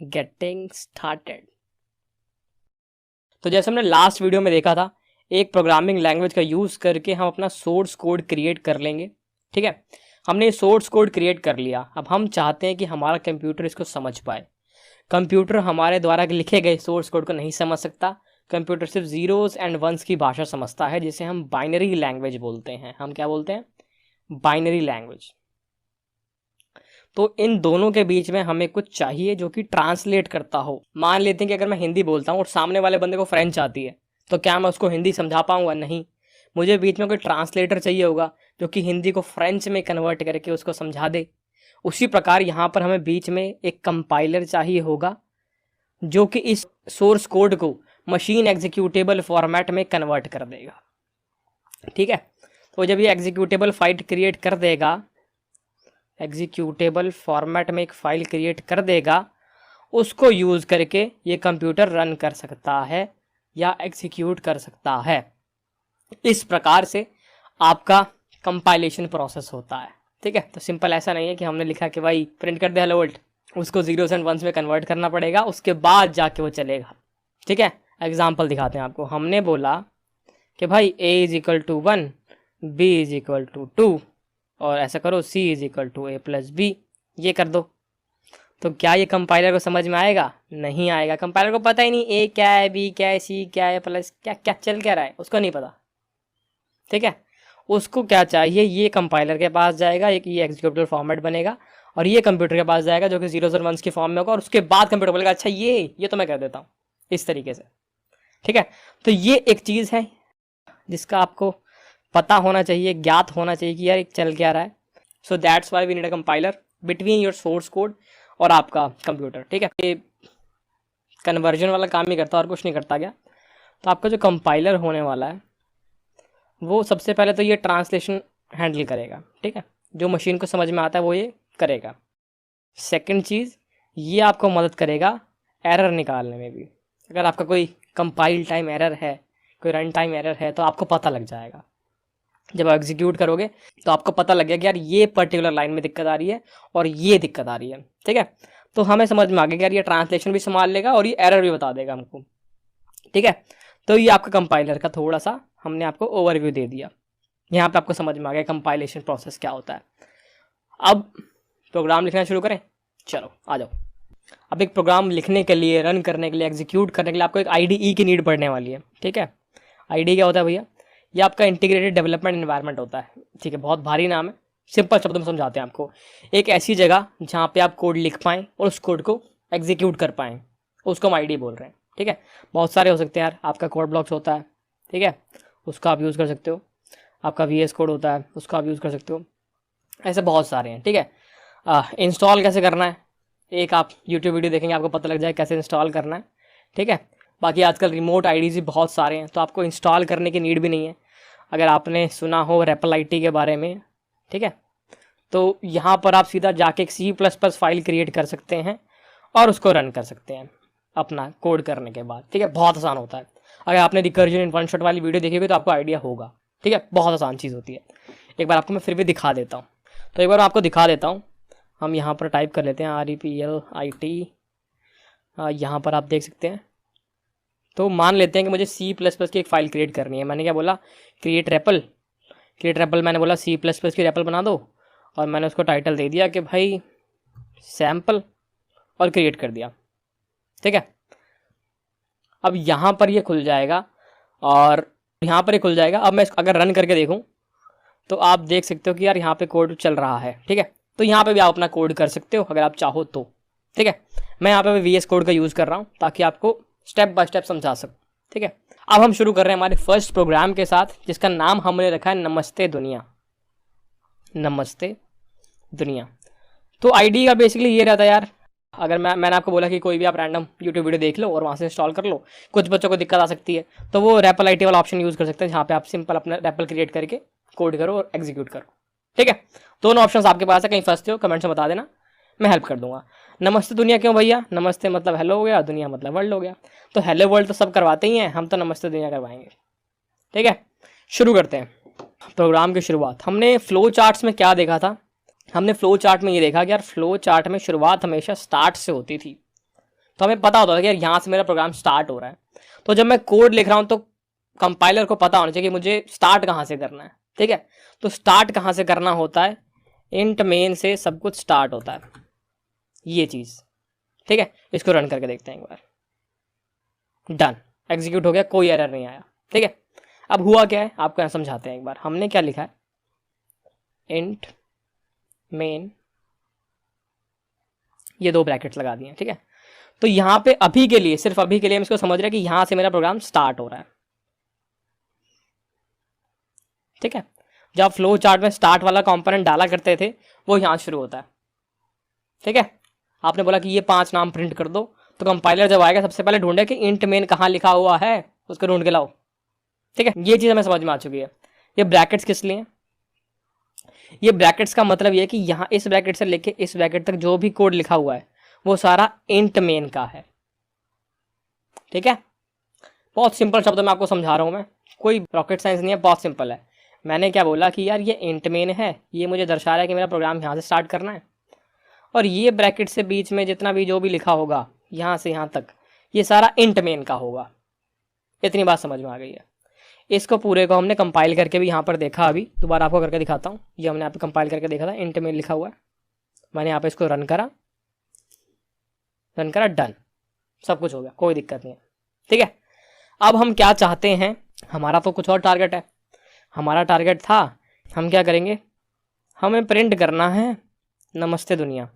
Getting started. तो जैसे हमने लास्ट वीडियो में देखा था, एक प्रोग्रामिंग लैंग्वेज का यूज़ करके हम अपना सोर्स कोड क्रिएट कर लेंगे। ठीक है, हमने सोर्स कोड क्रिएट कर लिया। अब हम चाहते हैं कि हमारा कंप्यूटर इसको समझ पाए। कंप्यूटर हमारे द्वारा लिखे गए सोर्स कोड को नहीं समझ सकता। कंप्यूटर सिर्फ ज़ीरोज़ एंड वंस की भाषा समझता है, जिसे हम बाइनरी लैंग्वेज बोलते हैं। हम क्या बोलते हैं? Binary language. तो इन दोनों के बीच में हमें कुछ चाहिए जो कि ट्रांसलेट करता हो। मान लेते हैं कि अगर मैं हिंदी बोलता हूँ और सामने वाले बंदे को फ्रेंच आती है, तो क्या मैं उसको हिंदी समझा पाऊंगा? नहीं। मुझे बीच में कोई ट्रांसलेटर चाहिए होगा जो कि हिंदी को फ्रेंच में कन्वर्ट करके उसको समझा दे। उसी प्रकार यहाँ पर हमें बीच में एक कंपाइलर चाहिए होगा जो कि इस सोर्स कोड को मशीन एग्जीक्यूटेबल फॉर्मेट में कन्वर्ट कर देगा। ठीक है, तो जब ये एग्जीक्यूटेबल फाइल क्रिएट कर देगा, एग्जीक्यूटेबल फॉर्मेट में एक फ़ाइल क्रिएट कर देगा, उसको यूज़ करके ये कंप्यूटर रन कर सकता है या एग्जीक्यूट कर सकता है। इस प्रकार से आपका कंपाइलेशन प्रोसेस होता है। ठीक है, तो सिंपल ऐसा नहीं है कि हमने लिखा कि भाई प्रिंट कर दे हेलो वर्ल्ड, उसको ज़ीरोज़ एंड वंस में कन्वर्ट करना पड़ेगा, उसके बाद जाके वो चलेगा। ठीक है, एग्जाम्पल दिखाते हैं आपको। हमने बोला कि भाई a is equal to 1, b is equal to 2 और ऐसा करो c is equal to a plus b, ये कर दो। तो क्या ये कंपाइलर को समझ में आएगा? नहीं आएगा। कंपाइलर को पता ही नहीं a क्या है, b क्या है, c क्या है, प्लस क्या क्या चल क्या रहा है, उसको नहीं पता। ठीक है, उसको क्या चाहिए? ये कंपाइलर के पास जाएगा, एक ये एग्जीक्यूटेबल फॉर्मेट बनेगा और ये कंप्यूटर के पास जाएगा जो कि ज़ीरोज़ और वंस के फॉर्म में होगा, और उसके बाद कंप्यूटर बोलेगा अच्छा ये तो मैं कर देता हूँ इस तरीके से। ठीक है, तो ये एक चीज़ है जिसका आपको पता होना चाहिए, ज्ञात होना चाहिए कि यार चल क्या रहा है। So that's why we need a compiler between your source code और आपका कंप्यूटर। ठीक है, ये कन्वर्जन वाला काम ही करता है और कुछ नहीं करता क्या। तो आपका जो कंपाइलर होने वाला है वो सबसे पहले तो ये ट्रांसलेशन हैंडल करेगा। ठीक है, जो मशीन को समझ में आता है वो ये करेगा। सेकंड चीज़, ये आपको मदद करेगा एरर निकालने में भी। अगर आपका कोई कंपाइल टाइम एरर है, कोई रन टाइम एरर है, तो आपको पता लग जाएगा। जब आप एग्जीक्यूट करोगे तो आपको पता लग गया कि यार ये पर्टिकुलर लाइन में दिक्कत आ रही है और ये दिक्कत आ रही है। ठीक है, तो हमें समझ में आ गया कि यार ये ट्रांसलेशन भी संभाल लेगा और ये एरर भी बता देगा हमको। ठीक है, तो ये आपका कंपाइलर का थोड़ा सा हमने आपको ओवरव्यू दे दिया। यहाँ पे आपको समझ में आ गया कंपाइलेशन प्रोसेस क्या होता है। अब प्रोग्राम लिखना शुरू करें। चलो आ जाओ। अब एक प्रोग्राम लिखने के लिए, रन करने के लिए, एग्जीक्यूट करने के लिए आपको एक IDE की नीड पड़ने वाली है। ठीक है, IDE क्या होता है भैया? ये आपका इंटीग्रेटेड डेवलपमेंट एनवायरनमेंट होता है। ठीक है, बहुत भारी नाम है, सिंपल शब्दों में समझाते हैं आपको। एक ऐसी जगह जहाँ पे आप कोड लिख पाएँ और उस कोड को एग्जीक्यूट कर पाएँ, उसको हम IDE बोल रहे हैं। ठीक है, बहुत सारे हो सकते हैं यार। आपका कोड ब्लॉक्स होता है, ठीक है, उसका आप यूज़ कर सकते हो। आपका VS कोड होता है, उसका आप यूज़ कर सकते हो। ऐसे बहुत सारे हैं। ठीक है, इंस्टॉल कैसे करना है, एक आप यूट्यूब वीडियो देखेंगे आपको पता लग जाए कैसे इंस्टॉल करना है। ठीक है, बाकी आजकल रिमोट IDs भी बहुत सारे हैं, तो आपको इंस्टॉल करने की नीड भी नहीं है। अगर आपने सुना हो REPL IT के बारे में, ठीक है, तो यहाँ पर आप सीधा जाके एक C++ फाइल क्रिएट कर सकते हैं और उसको रन कर सकते हैं अपना कोड करने के बाद। ठीक है, बहुत आसान होता है। अगर आपने रिकर्जन इन वन शॉट वाली वीडियो देखी होगी तो आपको आइडिया होगा। ठीक है, बहुत आसान चीज़ होती है। एक बार आपको मैं फिर भी दिखा देता हूँ। तो एक बार आपको दिखा देता हूँ। हम यहाँ पर टाइप कर लेते हैं REPL IT। यहाँ पर आप देख सकते हैं। तो मान लेते हैं कि मुझे C++ की एक फ़ाइल क्रिएट करनी है। मैंने क्या बोला? क्रिएट रेपल मैंने बोला C++ की रेपल बना दो और मैंने उसको टाइटल दे दिया कि भाई सैम्पल, और क्रिएट कर दिया। ठीक है, अब यहाँ पर ये खुल जाएगा और यहाँ पर ये खुल जाएगा। अब मैं अगर रन करके देखूँ तो आप देख सकते हो कि यार यहाँ पे कोड चल रहा है। ठीक है, तो यहाँ पे भी आप अपना कोड कर सकते हो अगर आप चाहो तो। ठीक है, मैं यहाँ पे VS कोड का यूज़ कर रहा हूँ ताकि आपको स्टेप बाय स्टेप समझा सकूँ। ठीक है, अब हम शुरू कर रहे हैं हमारे फर्स्ट प्रोग्राम के साथ, जिसका नाम हमने रखा है नमस्ते दुनिया। नमस्ते दुनिया। तो आईडी का बेसिकली ये रहता है यार, अगर मैंने आपको बोला कि कोई भी आप रैंडम यूट्यूब वीडियो देख लो और वहाँ से इंस्टॉल कर लो, कुछ बच्चों को दिक्कत आ सकती है, तो वो REPL IT वाला ऑप्शन यूज़ कर सकते हैं, जहाँ पे आप सिंपल अपना REPL क्रिएट करके कोड करो और एग्जीक्यूट करो। ठीक है, दोनों ऑप्शन आपके पास है। कहीं फंसते हो कमेंट में बता देना, मैं हेल्प कर दूंगा। नमस्ते दुनिया क्यों भैया? नमस्ते मतलब हेलो हो गया, दुनिया मतलब वर्ल्ड हो गया। तो हेलो वर्ल्ड तो सब करवाते ही हैं, हम तो नमस्ते दुनिया करवाएंगे। ठीक है, शुरू करते हैं प्रोग्राम की शुरुआत। हमने फ्लो चार्ट्स में क्या देखा था? हमने फ्लो चार्ट में ये देखा कि यार फ्लो चार्ट में शुरुआत हमेशा स्टार्ट से होती थी। तो हमें पता होता था कि यार यहाँ से मेरा प्रोग्राम स्टार्ट हो रहा है। तो जब मैं कोड लिख रहा हूँ तो कंपाइलर को पता होना चाहिए कि मुझे स्टार्ट कहाँ से करना है। ठीक है, तो स्टार्ट कहाँ से करना होता है, इंट मेन से सब कुछ स्टार्ट होता है, ये चीज़। ठीक है, इसको रन करके देखते हैं एक बार। डन, एग्जीक्यूट हो गया, कोई एरर नहीं आया। ठीक है, अब हुआ क्या है आपको यहाँ समझाते हैं एक बार। हमने क्या लिखा है, इंट मेन, ये 2 ब्रैकेट्स लगा दिए। ठीक है, तो यहाँ पे अभी के लिए, सिर्फ अभी के लिए हम इसको समझ रहे हैं कि यहाँ से मेरा प्रोग्राम स्टार्ट हो रहा है। ठीक है, जब फ्लो चार्ट में स्टार्ट वाला कंपोनेंट डाला करते थे वो यहाँ शुरू होता है। ठीक है, आपने बोला कि ये 5 नाम प्रिंट कर दो, तो कंपाइलर जब आएगा सबसे पहले ढूंढे कि इंट मेन कहाँ लिखा हुआ है, उसको ढूंढ के लाओ। ठीक है, ये चीज़ हमें समझ में आ चुकी है। ये ब्रैकेट्स किस लिए, ये ब्रैकेट्स का मतलब ये है कि यहाँ इस ब्रैकेट से लेके इस ब्रैकेट तक जो भी कोड लिखा हुआ है वो सारा इंट मेन का है। ठीक है, बहुत सिंपल शब्दों में आपको समझा रहा हूँ मैं, कोई रॉकेट साइंस नहीं है, बहुत सिंपल है। मैंने क्या बोला कि यार ये इंट मेन है, ये मुझे दर्शा रहा है कि मेरा प्रोग्राम यहाँ से स्टार्ट करना है, और ये ब्रैकेट से बीच में जितना भी जो भी लिखा होगा यहाँ से यहाँ तक, ये सारा इंट मेन का होगा। इतनी बात समझ में आ गई है। इसको पूरे को हमने कंपाइल करके भी यहाँ पर देखा, अभी दोबारा आपको करके दिखाता हूँ। ये हमने यहाँ पे कंपाइल करके देखा था, इंट मेन लिखा हुआ है। मैंने यहाँ पे इसको रन करा, डन, सब कुछ हो गया, कोई दिक्कत नहीं है। ठीक है, अब हम क्या चाहते हैं, हमारा तो कुछ और टारगेट है। हमारा टारगेट था, हम क्या करेंगे, हमें प्रिंट करना है नमस्ते दुनिया।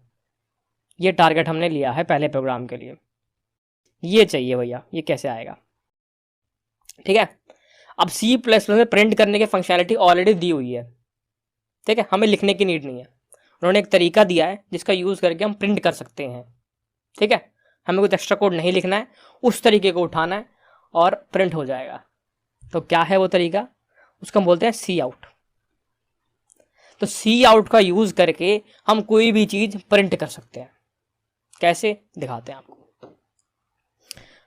ये टारगेट हमने लिया है पहले प्रोग्राम के लिए, ये चाहिए भैया, ये कैसे आएगा। ठीक है, अब C++ में प्रिंट करने की फंक्शनैलिटी ऑलरेडी दी हुई है। ठीक है, हमें लिखने की नीड नहीं है, उन्होंने एक तरीका दिया है जिसका यूज़ करके हम प्रिंट कर सकते हैं। ठीक है, हमें कुछ एक्स्ट्रा कोड नहीं लिखना है, उस तरीके को उठाना है और प्रिंट हो जाएगा। तो क्या है वो तरीका, उसको हम बोलते हैं सी आउट। तो सी आउट का यूज़ करके हम कोई भी चीज़ प्रिंट कर सकते हैं। कैसे दिखाते हैं आपको।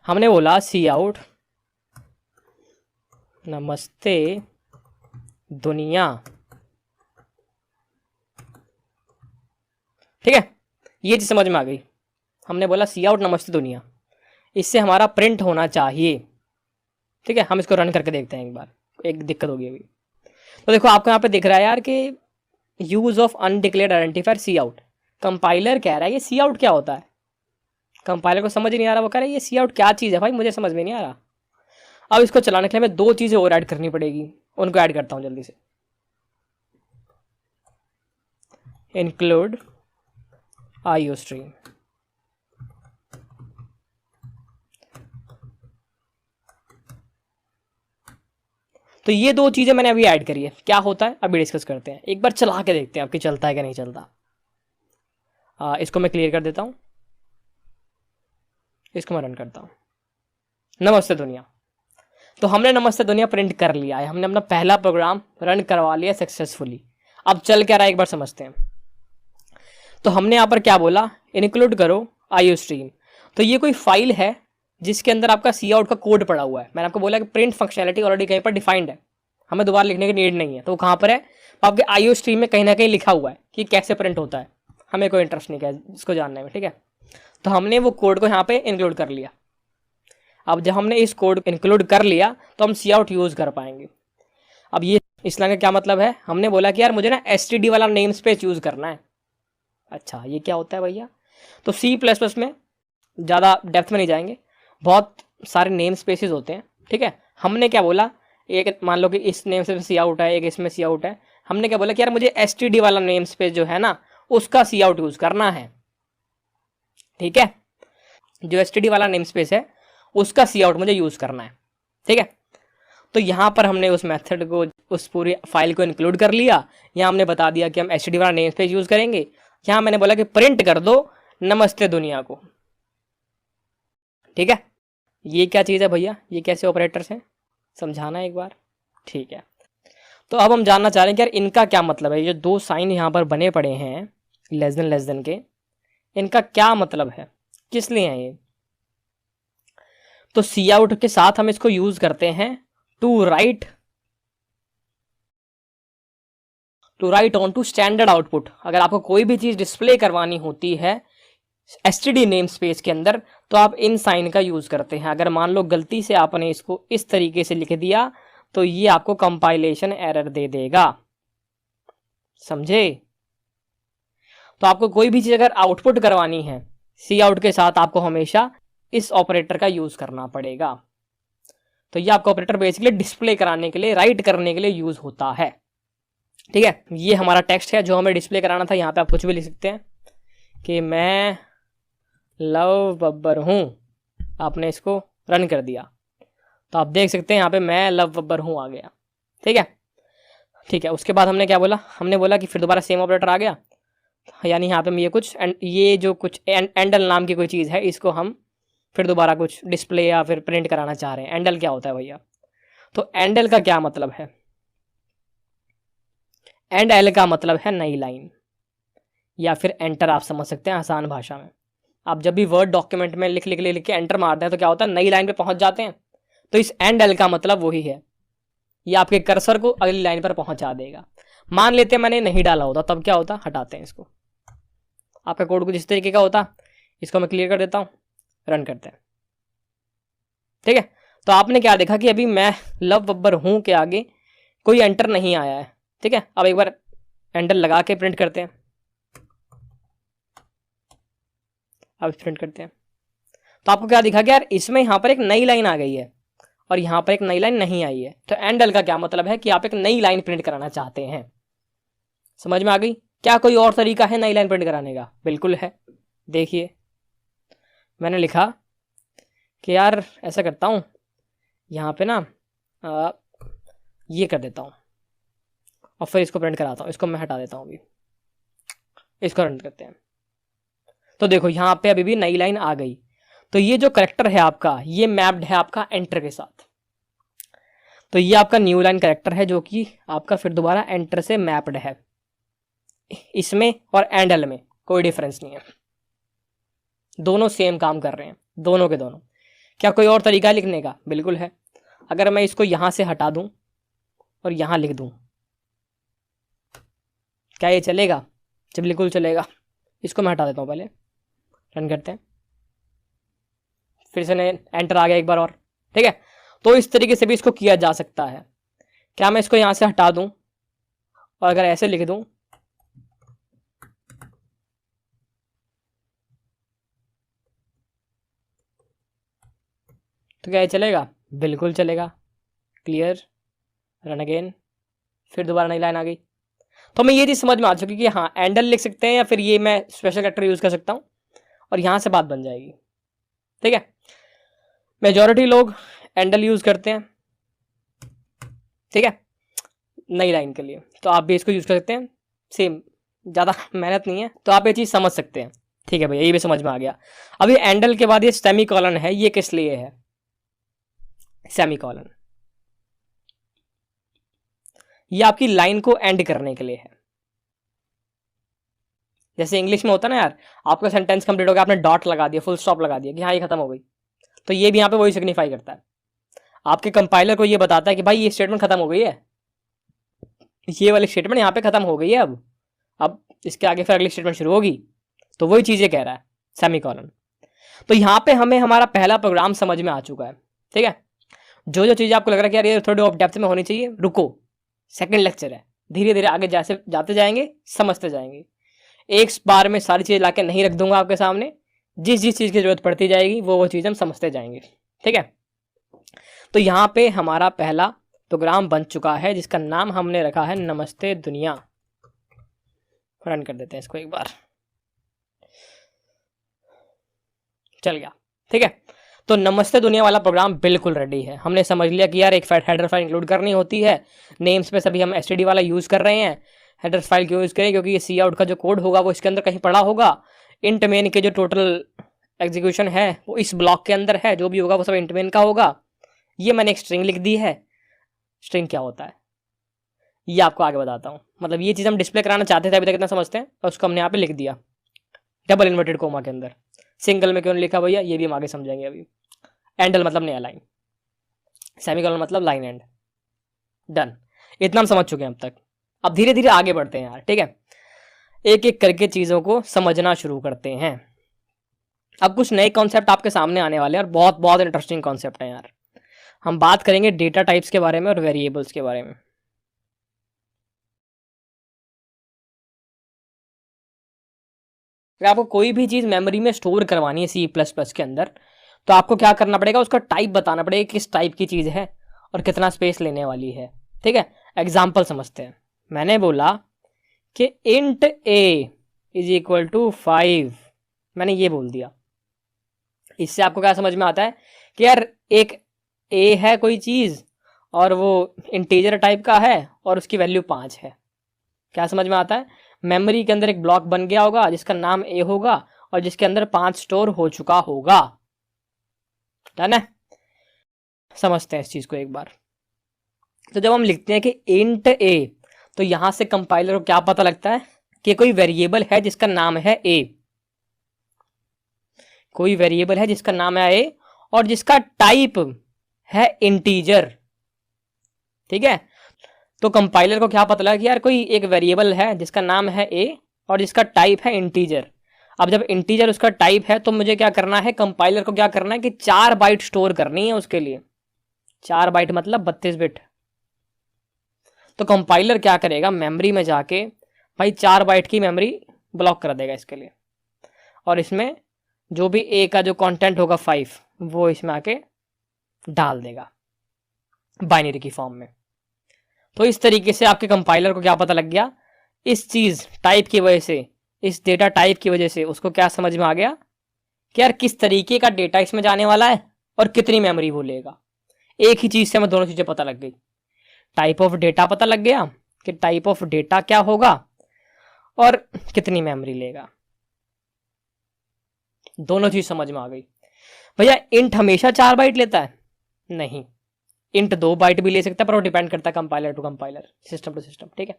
हमने बोला सी आउट नमस्ते दुनिया। ठीक है, ये चीज़ समझ में आ गई। हमने बोला सी आउट नमस्ते दुनिया, इससे हमारा प्रिंट होना चाहिए। ठीक है, हम इसको रन करके देखते हैं एक बार, एक दिक्कत होगी अभी। तो देखो आपको यहाँ पे दिख रहा है यार कि use of undeclared identifier c out. Compiler कह रहा है ये सी आउट क्या होता है, कंपाइलर को समझ ही नहीं आ रहा, वो कह रहा है ये सी आउट क्या चीज़ है भाई, मुझे समझ में नहीं आ रहा। अब इसको चलाने के लिए हमें 2 चीज़ें और ऐड करनी पड़ेगी, उनको ऐड करता हूँ जल्दी से। Include IO stream. तो ये 2 चीज़ें मैंने अभी ऐड करी है, क्या होता है अभी डिस्कस करते हैं। एक बार चला के देखते हैं आपकी चलता है कि नहीं चलता। इसको मैं क्लियर कर देता हूँ, इसको मैं रन करता हूँ। नमस्ते दुनिया, तो हमने नमस्ते दुनिया प्रिंट कर लिया है, हमने अपना पहला प्रोग्राम रन करवा लिया सक्सेसफुली। अब चल क्या रहा है एक बार समझते हैं। तो हमने यहाँ पर क्या बोला, इंक्लूड करो आईओ स्ट्रीम। तो ये कोई फाइल है जिसके अंदर आपका सी आउट का कोड पड़ा हुआ है। मैंने आपको बोला कि प्रिंट फंक्शनैलिटी ऑलरेडी कहीं पर डिफाइंड है, हमें दोबारा लिखने की नीड नहीं है। तो वो कहाँ पर है, आपके आईओ स्ट्रीम में कहीं ना कहीं लिखा हुआ है कि कैसे प्रिंट होता है। हमें कोई इंटरेस्ट नहीं है इसको जानने में। ठीक है, तो हमने वो कोड को यहाँ पे इंक्लूड कर लिया। अब जब हमने इस कोड को इंक्लूड कर लिया तो हम सी आउट यूज़ कर पाएंगे। अब ये इस लाइन का क्या मतलब है, हमने बोला कि यार मुझे ना एसटीडी वाला नेम स्पेस यूज़ करना है। अच्छा, ये क्या होता है भैया। तो C++ में ज़्यादा डेप्थ में नहीं जाएंगे, बहुत सारे नेम स्पेसेस होते हैं। ठीक है, हमने क्या बोला, एक मान लो कि इस नेम स्पेस में सी आउट है, एक इसमें सी आउट है। हमने क्या बोला कि यार मुझे एसटीडी वाला नेम स्पेस जो है ना उसका सी आउट यूज़ करना है। ठीक है, जो एसटीडी वाला नेम स्पेस है उसका सी आउट मुझे यूज़ करना है। ठीक है, तो यहाँ पर हमने उस मेथड को, उस पूरी फाइल को इंक्लूड कर लिया। यहाँ हमने बता दिया कि हम एसटीडी वाला नेम स्पेस यूज़ करेंगे। यहाँ मैंने बोला कि प्रिंट कर दो नमस्ते दुनिया को। ठीक है, ये क्या चीज़ है भैया, ये कैसे ऑपरेटर्स हैं, समझाना एक बार। ठीक है, तो अब हम जानना चाह रहे हैं कि यार इनका क्या मतलब है। ये 2 साइन यहाँ पर बने पड़े हैं लेस देन के, इनका क्या मतलब है, किस लिए हैं ये। तो सी आउट के साथ हम इसको यूज करते हैं to write on to standard output. अगर आपको कोई भी चीज़ डिस्प्ले करवानी होती है एसटीडी नेम स्पेस के अंदर, तो आप इन साइन का यूज करते हैं। अगर मान लो गलती से आपने इसको इस तरीके से लिख दिया तो ये आपको कंपाइलेशन एरर दे देगा, समझे। तो आपको कोई भी चीज अगर आउटपुट करवानी है सी आउट के साथ, आपको हमेशा इस ऑपरेटर का यूज करना पड़ेगा। तो ये आपका ऑपरेटर बेसिकली डिस्प्ले कराने के लिए, राइट करने के लिए यूज होता है। ठीक है, ये हमारा टेक्स्ट है जो हमें डिस्प्ले कराना था। यहाँ पे आप कुछ भी लिख सकते हैं कि मैं लव बब्बर हूँ। आपने इसको रन कर दिया तो आप देख सकते हैं यहाँ पे मैं लव बब्बर हूँ आ गया। ठीक है, ठीक है। उसके बाद हमने क्या बोला, हमने बोला कि फिर दोबारा सेम ऑपरेटर आ गया, यानी यहाँ पे ये जो कुछ एंडल नाम की कोई चीज़ है, इसको हम फिर दोबारा कुछ डिस्प्ले या फिर प्रिंट कराना चाह रहे हैं। एंडल क्या होता है भैया, तो एंडल का क्या मतलब है, एंड एल का मतलब है नई लाइन या फिर एंटर, आप समझ सकते हैं आसान भाषा में। आप जब भी वर्ड डॉक्यूमेंट में लिख के एंटर मारते हैं तो क्या होता है, नई लाइन पे पहुंच जाते हैं। तो इस एंड एल का मतलब वही है, ये आपके कर्सर को अगली लाइन पर पहुंचा देगा। मान लेते हैं मैंने नहीं डाला होता, तब क्या होता, हटाते हैं इसको। आपका कोड कुछ इस तरीके का होता, इसको मैं क्लियर कर देता हूं, रन करते हैं। ठीक है, तो आपने क्या देखा कि अभी मैं लव बब्बर हूं के आगे कोई एंटर नहीं आया है। ठीक है, अब एक बार एंटर लगा के प्रिंट करते हैं। अब प्रिंट करते हैं तो आपको क्या दिखा कि यार इसमें यहाँ पर एक नई लाइन आ गई है और यहाँ पर एक नई लाइन नहीं आई है। तो एंड एल का क्या मतलब है कि आप एक नई लाइन प्रिंट कराना चाहते हैं। समझ में आ गई। क्या कोई और तरीका है नई लाइन प्रिंट कराने का? बिल्कुल है। देखिए मैंने लिखा कि यार ऐसा करता हूँ, यहाँ पे ना ये कर देता हूँ और फिर इसको प्रिंट कराता हूँ। इसको मैं हटा देता हूँ, अभी इसको रन करते हैं। तो देखो यहाँ पे अभी भी नई लाइन आ गई। तो ये जो करेक्टर है आपका, ये मैप्ड है आपका एंटर के साथ। तो ये आपका न्यू लाइन करेक्टर है जो कि आपका फिर दोबारा एंटर से मैप्ड है। इसमें और एंड एल में कोई डिफरेंस नहीं है, दोनों सेम काम कर रहे हैं, दोनों के दोनों। क्या कोई और तरीका है लिखने का? बिल्कुल है। अगर मैं इसको यहां से हटा दूं और यहां लिख दूं, क्या ये चलेगा? जब बिल्कुल चलेगा। इसको मैं हटा देता हूं, पहले रन करते हैं। फिर से एंटर आ गया एक बार और। ठीक है, तो इस तरीके से भी इसको किया जा सकता है। क्या मैं इसको यहां से हटा दूं और अगर ऐसे लिख दूं, तो क्या ये चलेगा? बिल्कुल चलेगा। क्लियर, रन अगेन, फिर दोबारा नई लाइन आ गई। तो हमें ये चीज़ समझ में आ चुकी कि हाँ एंडल लिख सकते हैं या फिर ये मैं स्पेशल कैरेक्टर यूज़ कर सकता हूँ और यहाँ से बात बन जाएगी। ठीक है, मेजॉरिटी लोग एंडल यूज़ करते हैं। ठीक है, नई लाइन के लिए तो आप भी इसको यूज़ कर सकते हैं, सेम, ज़्यादा मेहनत नहीं है। तो आप ये चीज़ समझ सकते हैं। ठीक है भैया, ये भी समझ में आ गया। अभी एंडल के बाद ये सेमी कॉलन है, ये किस लिए है? सेमी कॉलन ये आपकी लाइन को एंड करने के लिए है। जैसे इंग्लिश में होता है ना यार, आपका सेंटेंस कंप्लीट हो गया, आपने डॉट लगा दिया, फुल स्टॉप लगा दिया कि हाँ ये खत्म हो गई, तो ये भी यहाँ पे वही सिग्निफाई करता है। आपके कंपाइलर को ये बताता है कि भाई ये स्टेटमेंट खत्म हो गई है, ये वाली स्टेटमेंट यहाँ पे खत्म हो गई है, अब इसके आगे फिर अगली स्टेटमेंट शुरू होगी। तो वही चीज़ ये कह रहा है, सेमी कॉलन। तो यहाँ पे हमें हमारा पहला प्रोग्राम समझ में आ चुका है। ठीक है, जो जो चीज़ आपको लग रहा है कि यार ये थोड़ी ऑफ डेप्थ में होनी चाहिए, रुको, सेकंड लेक्चर है, धीरे धीरे आगे जैसे जाते जाएंगे समझते जाएंगे। एक बार में सारी चीज़ लाके नहीं रख दूंगा आपके सामने, जिस जिस चीज़ की जरूरत पड़ती जाएगी वो चीज़ हम समझते जाएंगे। ठीक है, तो यहाँ पे हमारा पहला प्रोग्राम बन चुका है जिसका नाम हमने रखा है नमस्ते दुनिया। रन कर देते हैं इसको एक बार, चल गया। ठीक है, तो नमस्ते दुनिया वाला प्रोग्राम बिल्कुल रेडी है। हमने समझ लिया कि यार एक हेडर फाइल इंक्लूड करनी होती है। नेम्स पे सभी हम एसटीडी वाला यूज़ कर रहे हैं। हेडर फाइल क्यों यूज़ करें? क्योंकि ये सी आउट का जो कोड होगा वो इसके अंदर कहीं पड़ा होगा। इंट मेन के जो टोटल एग्जीक्यूशन है वो इस ब्लॉक के अंदर है, जो भी होगा वो सब इंट मेन का होगा। ये मैंने एक स्ट्रिंग लिख दी है। स्ट्रिंग क्या होता है ये आपको आगे बताता हूँ। मतलब ये चीज़ हम डिस्प्ले कराना चाहते थे, अभी तक इतना समझते हैं, और उसको हमने यहाँ पे लिख दिया डबल इन्वर्टेड कोमा के अंदर। सिंगल में क्यों लिखा भैया, ये भी हम आगे समझेंगे अभी। एंडल मतलब नया लाइन, सेमीकोलन मतलब लाइन एंड। डन, इतना हम समझ चुके हैं अब तक। अब धीरे धीरे आगे बढ़ते हैं यार। ठीक है, एक एक करके चीज़ों को समझना शुरू करते हैं। अब कुछ नए कॉन्सेप्ट आपके सामने आने वाले हैं और बहुत बहुत इंटरेस्टिंग कॉन्सेप्ट है यार। हम बात करेंगे डेटा टाइप्स के बारे में और वेरिएबल्स के बारे में। अगर आपको कोई भी चीज़ मेमोरी में स्टोर करवानी है C++ के अंदर, तो आपको क्या करना पड़ेगा, उसका टाइप बताना पड़ेगा, किस टाइप की चीज़ है और कितना स्पेस लेने वाली है। ठीक है, एग्जाम्पल समझते हैं। मैंने बोला कि int a is equal to 5, मैंने ये बोल दिया। इससे आपको क्या समझ में आता है कि यार एक a है कोई चीज़ और वो इंटीजर टाइप का है और उसकी वैल्यू 5 है। क्या समझ में आता है? मेमोरी के अंदर एक ब्लॉक बन गया होगा जिसका नाम a होगा और जिसके अंदर 5 स्टोर हो चुका होगा। डन है? समझते हैं इस चीज़ को एक बार। तो जब हम लिखते हैं कि इंट a, तो यहां से कंपाइलर को क्या पता लगता है कि कोई वेरिएबल है जिसका नाम है a, कोई वेरिएबल है जिसका नाम है a और जिसका टाइप है इंटीजर। ठीक है, तो कंपाइलर को क्या पता लगा कि यार कोई एक वेरिएबल है जिसका नाम है a और जिसका टाइप है इंटीजर। अब जब इंटीजर उसका टाइप है तो मुझे क्या करना है, कंपाइलर को क्या करना है कि 4 बाइट स्टोर करनी है उसके लिए। 4 बाइट मतलब 32 बिट। तो कंपाइलर क्या करेगा, मेमोरी में जाके भाई 4 बाइट की मेमोरी ब्लॉक कर देगा इसके लिए, और इसमें जो भी a का जो कंटेंट होगा 5 वो इसमें आके डाल देगा बाइनरी की फॉर्म में। तो इस तरीके से आपके कंपाइलर को क्या पता लग गया, इस चीज़ टाइप की वजह से, इस डेटा टाइप की वजह से उसको क्या समझ में आ गया कि यार किस तरीके का डेटा इसमें जाने वाला है और कितनी मेमोरी वो लेगा। एक ही चीज़ से हमें दोनों चीज़ें पता लग गई। टाइप ऑफ डेटा पता लग गया कि टाइप ऑफ डेटा क्या होगा और कितनी मेमोरी लेगा। दोनों चीज़ समझ में आ गई। भैया इंट हमेशा 4 बाइट लेता है? नहीं, इंट 2 बाइट भी ले सकता है, पर वो डिपेंड करता है compiler to compiler, system to system. ठीक है,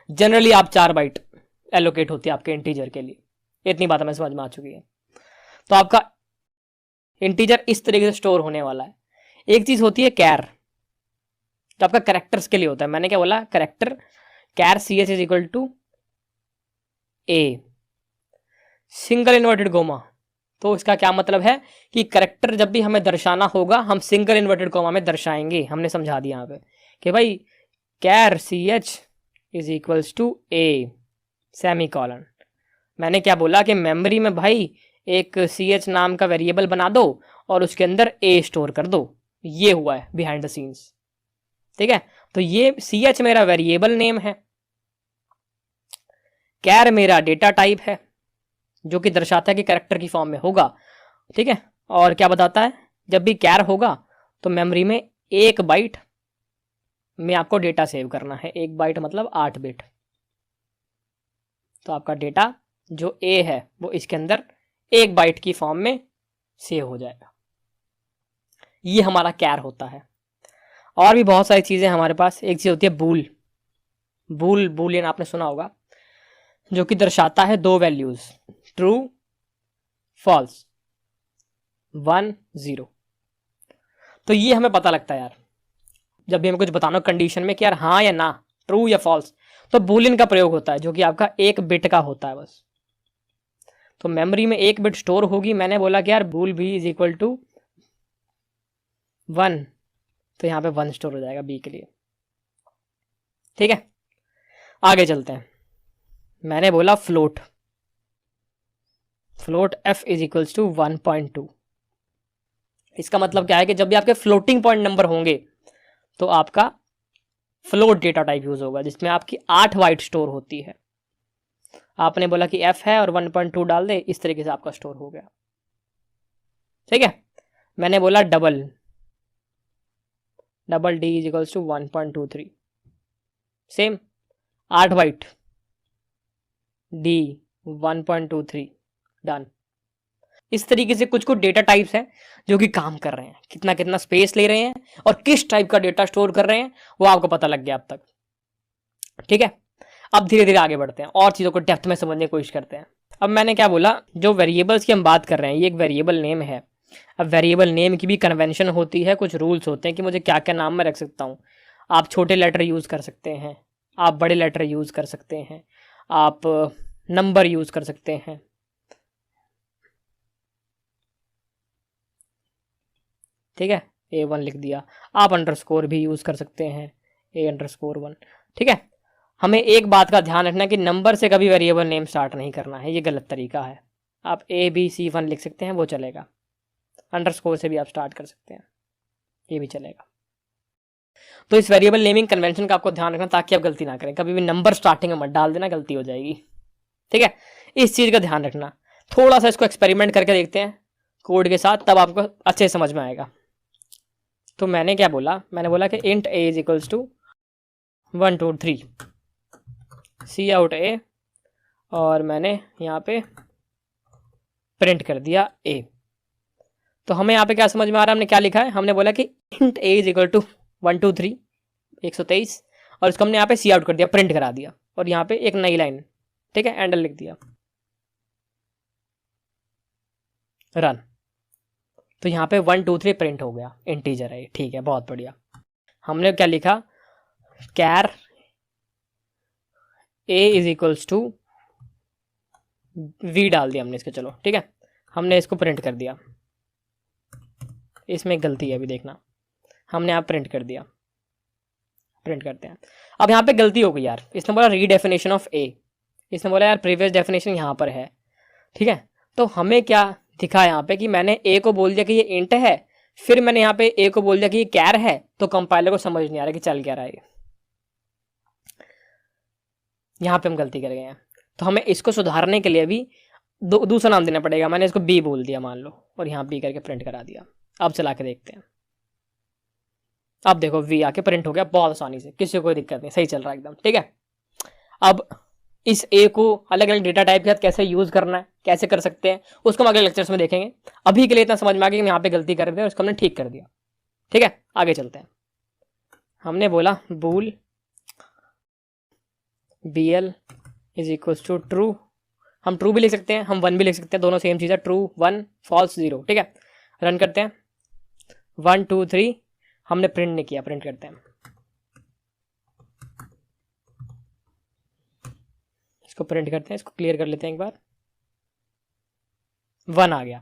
जनरली आप 4 बाइट एलोकेट होती है आपके इंटीजर के लिए। इतनी बात हमें समझ में आ चुकी है। तो आपका इंटीजर इस तरीके से स्टोर होने वाला है। एक चीज होती है कैर, तो आपका करेक्टर्स के लिए होता है। मैंने क्या बोला, character char ch is equal to a single inverted comma. तो इसका क्या मतलब है कि करेक्टर जब भी हमें दर्शाना होगा हम सिंगल इन्वर्टेड कोमा में दर्शाएंगे। हमने समझा दिया यहाँ पे कि भाई char ch is equals to a semicolon. मैंने क्या बोला कि मेमोरी में भाई एक ch नाम का वेरिएबल बना दो और उसके अंदर a स्टोर कर दो। ये हुआ है बिहाइंड द सीन्स। ठीक है, तो ये ch मेरा वेरिएबल नेम है, कैर मेरा डेटा टाइप है जो कि दर्शाता है कि कैरेक्टर की फॉर्म में होगा। ठीक है, और क्या बताता है, जब भी कैर होगा तो मेमोरी में 1 बाइट में आपको डेटा सेव करना है। 1 बाइट मतलब 8 बिट। तो आपका डेटा जो a है वो इसके अंदर 1 बाइट की फॉर्म में सेव हो जाएगा। ये हमारा कैर होता है। और भी बहुत सारी चीज़ें हमारे पास। एक चीज़ होती है बूलियन आपने सुना होगा, जो कि दर्शाता है 2 वैल्यूज, ट्रू फॉल्स, 1 0। तो ये हमें पता लगता है यार, जब भी हमें कुछ बताना कंडीशन में कि यार हाँ या ना, ट्रू या फॉल्स, तो बूलियन का प्रयोग होता है जो कि आपका 1 बिट का होता है बस। तो मेमोरी में 1 बिट स्टोर होगी। मैंने बोला कि यार बूल b इज इक्वल टू 1, तो यहाँ पे 1 स्टोर हो जाएगा b के लिए। ठीक है, आगे चलते हैं। मैंने बोला float f is equals to 1.2। इसका मतलब क्या है कि जब भी आपके फ्लोटिंग पॉइंट नंबर होंगे तो आपका फ्लोट डेटा टाइप यूज होगा, जिसमें आपकी 8 बाइट स्टोर होती है। आपने बोला कि f है और 1.2 डाल दे, इस तरीके से आपका स्टोर हो गया। ठीक है, मैंने बोला double d is equals to 1.23, same 8 byte d 1.23 done. इस तरीके से कुछ डेटा टाइप्स हैं जो कि काम कर रहे हैं, कितना कितना स्पेस ले रहे हैं और किस टाइप का डेटा स्टोर कर रहे हैं वो आपको पता लग गया अब तक। ठीक है, अब धीरे धीरे आगे बढ़ते हैं और चीज़ों को डेप्थ में समझने की कोशिश करते हैं। अब मैंने क्या बोला, जो वेरिएबल्स की हम बात कर रहे हैं ये एक वेरिएबल नेम है। अब वेरिएबल नेम की भी कन्वेंशन होती है, कुछ रूल्स होते हैं कि मुझे क्या क्या नाम में रख सकता हूँ। आप छोटे लेटर यूज़ कर सकते हैं, आप बड़े लेटर यूज़ कर सकते हैं, आप नंबर यूज़ कर सकते हैं, ठीक है, A1 लिख दिया। आप अंडरस्कोर भी यूज़ कर सकते हैं, A_1। ठीक है, हमें एक बात का ध्यान रखना है कि नंबर से कभी वेरिएबल नेम स्टार्ट नहीं करना है, ये गलत तरीका है। आप ABC1 लिख सकते हैं, वो चलेगा। अंडरस्कोर से भी आप स्टार्ट कर सकते हैं, ये भी चलेगा। तो इस वेरिएबल नेमिंग कन्वेंशन का आपको ध्यान रखना ताकि आप गलती ना करें। कभी भी नंबर स्टार्टिंग में मत डाल देना, गलती हो जाएगी। ठीक है, इस चीज़ का ध्यान रखना। थोड़ा सा इसको एक्सपेरिमेंट करके देखते हैं कोड के साथ, तब आपको अच्छे समझ में आएगा। तो मैंने क्या बोला, मैंने बोला कि int a is equals to 1 2 3 c out a, और मैंने यहाँ पे प्रिंट कर दिया a। तो हमें यहाँ पे क्या समझ में आ रहा है, हमने क्या लिखा है, हमने बोला कि int a is equal to 1 2 3 123, और इसको हमने यहाँ पे सी आउट कर दिया, प्रिंट करा दिया, और यहाँ पे एक नई लाइन, ठीक है, एंडल लिख दिया, रन। तो यहाँ पे 1 2 3 प्रिंट हो गया, इंटीजर है, ठीक है, बहुत बढ़िया। हमने क्या लिखा, char a is equals to v डाल दिया हमने इसके, चलो ठीक है, हमने इसको प्रिंट कर दिया। इसमें गलती है, अभी देखना, हमने यहाँ प्रिंट कर दिया, प्रिंट करते हैं। अब यहाँ पे गलती हो गई यार, इसने बोला रीडेफिनेशन ऑफ a, इसने बोला यार प्रीवियस डेफिनेशन यहाँ पर है, ठीक है। तो हमें क्या दिखा यहाँ पे कि मैंने a को बोल दिया कि ये इंट है, फिर मैंने यहाँ पे a को बोल दिया कि ये कैर है, तो कंपाइलर को समझ नहीं आ रहा कि चल क्या रहा है ये। यहाँ पे हम गलती कर गए हैं, तो हमें इसको सुधारने के लिए भी दूसरा नाम देना पड़ेगा। मैंने इसको b बोल दिया मान लो, और यहाँ b करके प्रिंट करा दिया। अब चला के देखते हैं, अब देखो v आके प्रिंट हो गया बहुत आसानी से, किसी को कोई दिक्कत नहीं, सही चल रहा है एकदम, ठीक है। अब इस a को अलग अलग डेटा टाइप के साथ कैसे यूज करना है, कैसे कर सकते हैं, उसको हम अगले लेक्चर्स में देखेंगे। अभी के लिए इतना समझ में आ गया कि हम यहाँ पे गलती कर रहे थे और उसको हमने ठीक कर दिया, ठीक है। आगे चलते हैं। हमने बोला bool bl is equal to true, हम ट्रू भी लिख सकते हैं, हम 1 भी लिख सकते हैं, दोनों सेम चीज़ है, ट्रू 1 फॉल्स 0, ठीक है। रन करते हैं, 1 2 3 हमने प्रिंट नहीं किया, प्रिंट करते हैं, इसको प्रिंट करते हैं, इसको क्लियर कर लेते हैं एक बार। 1 आ गया।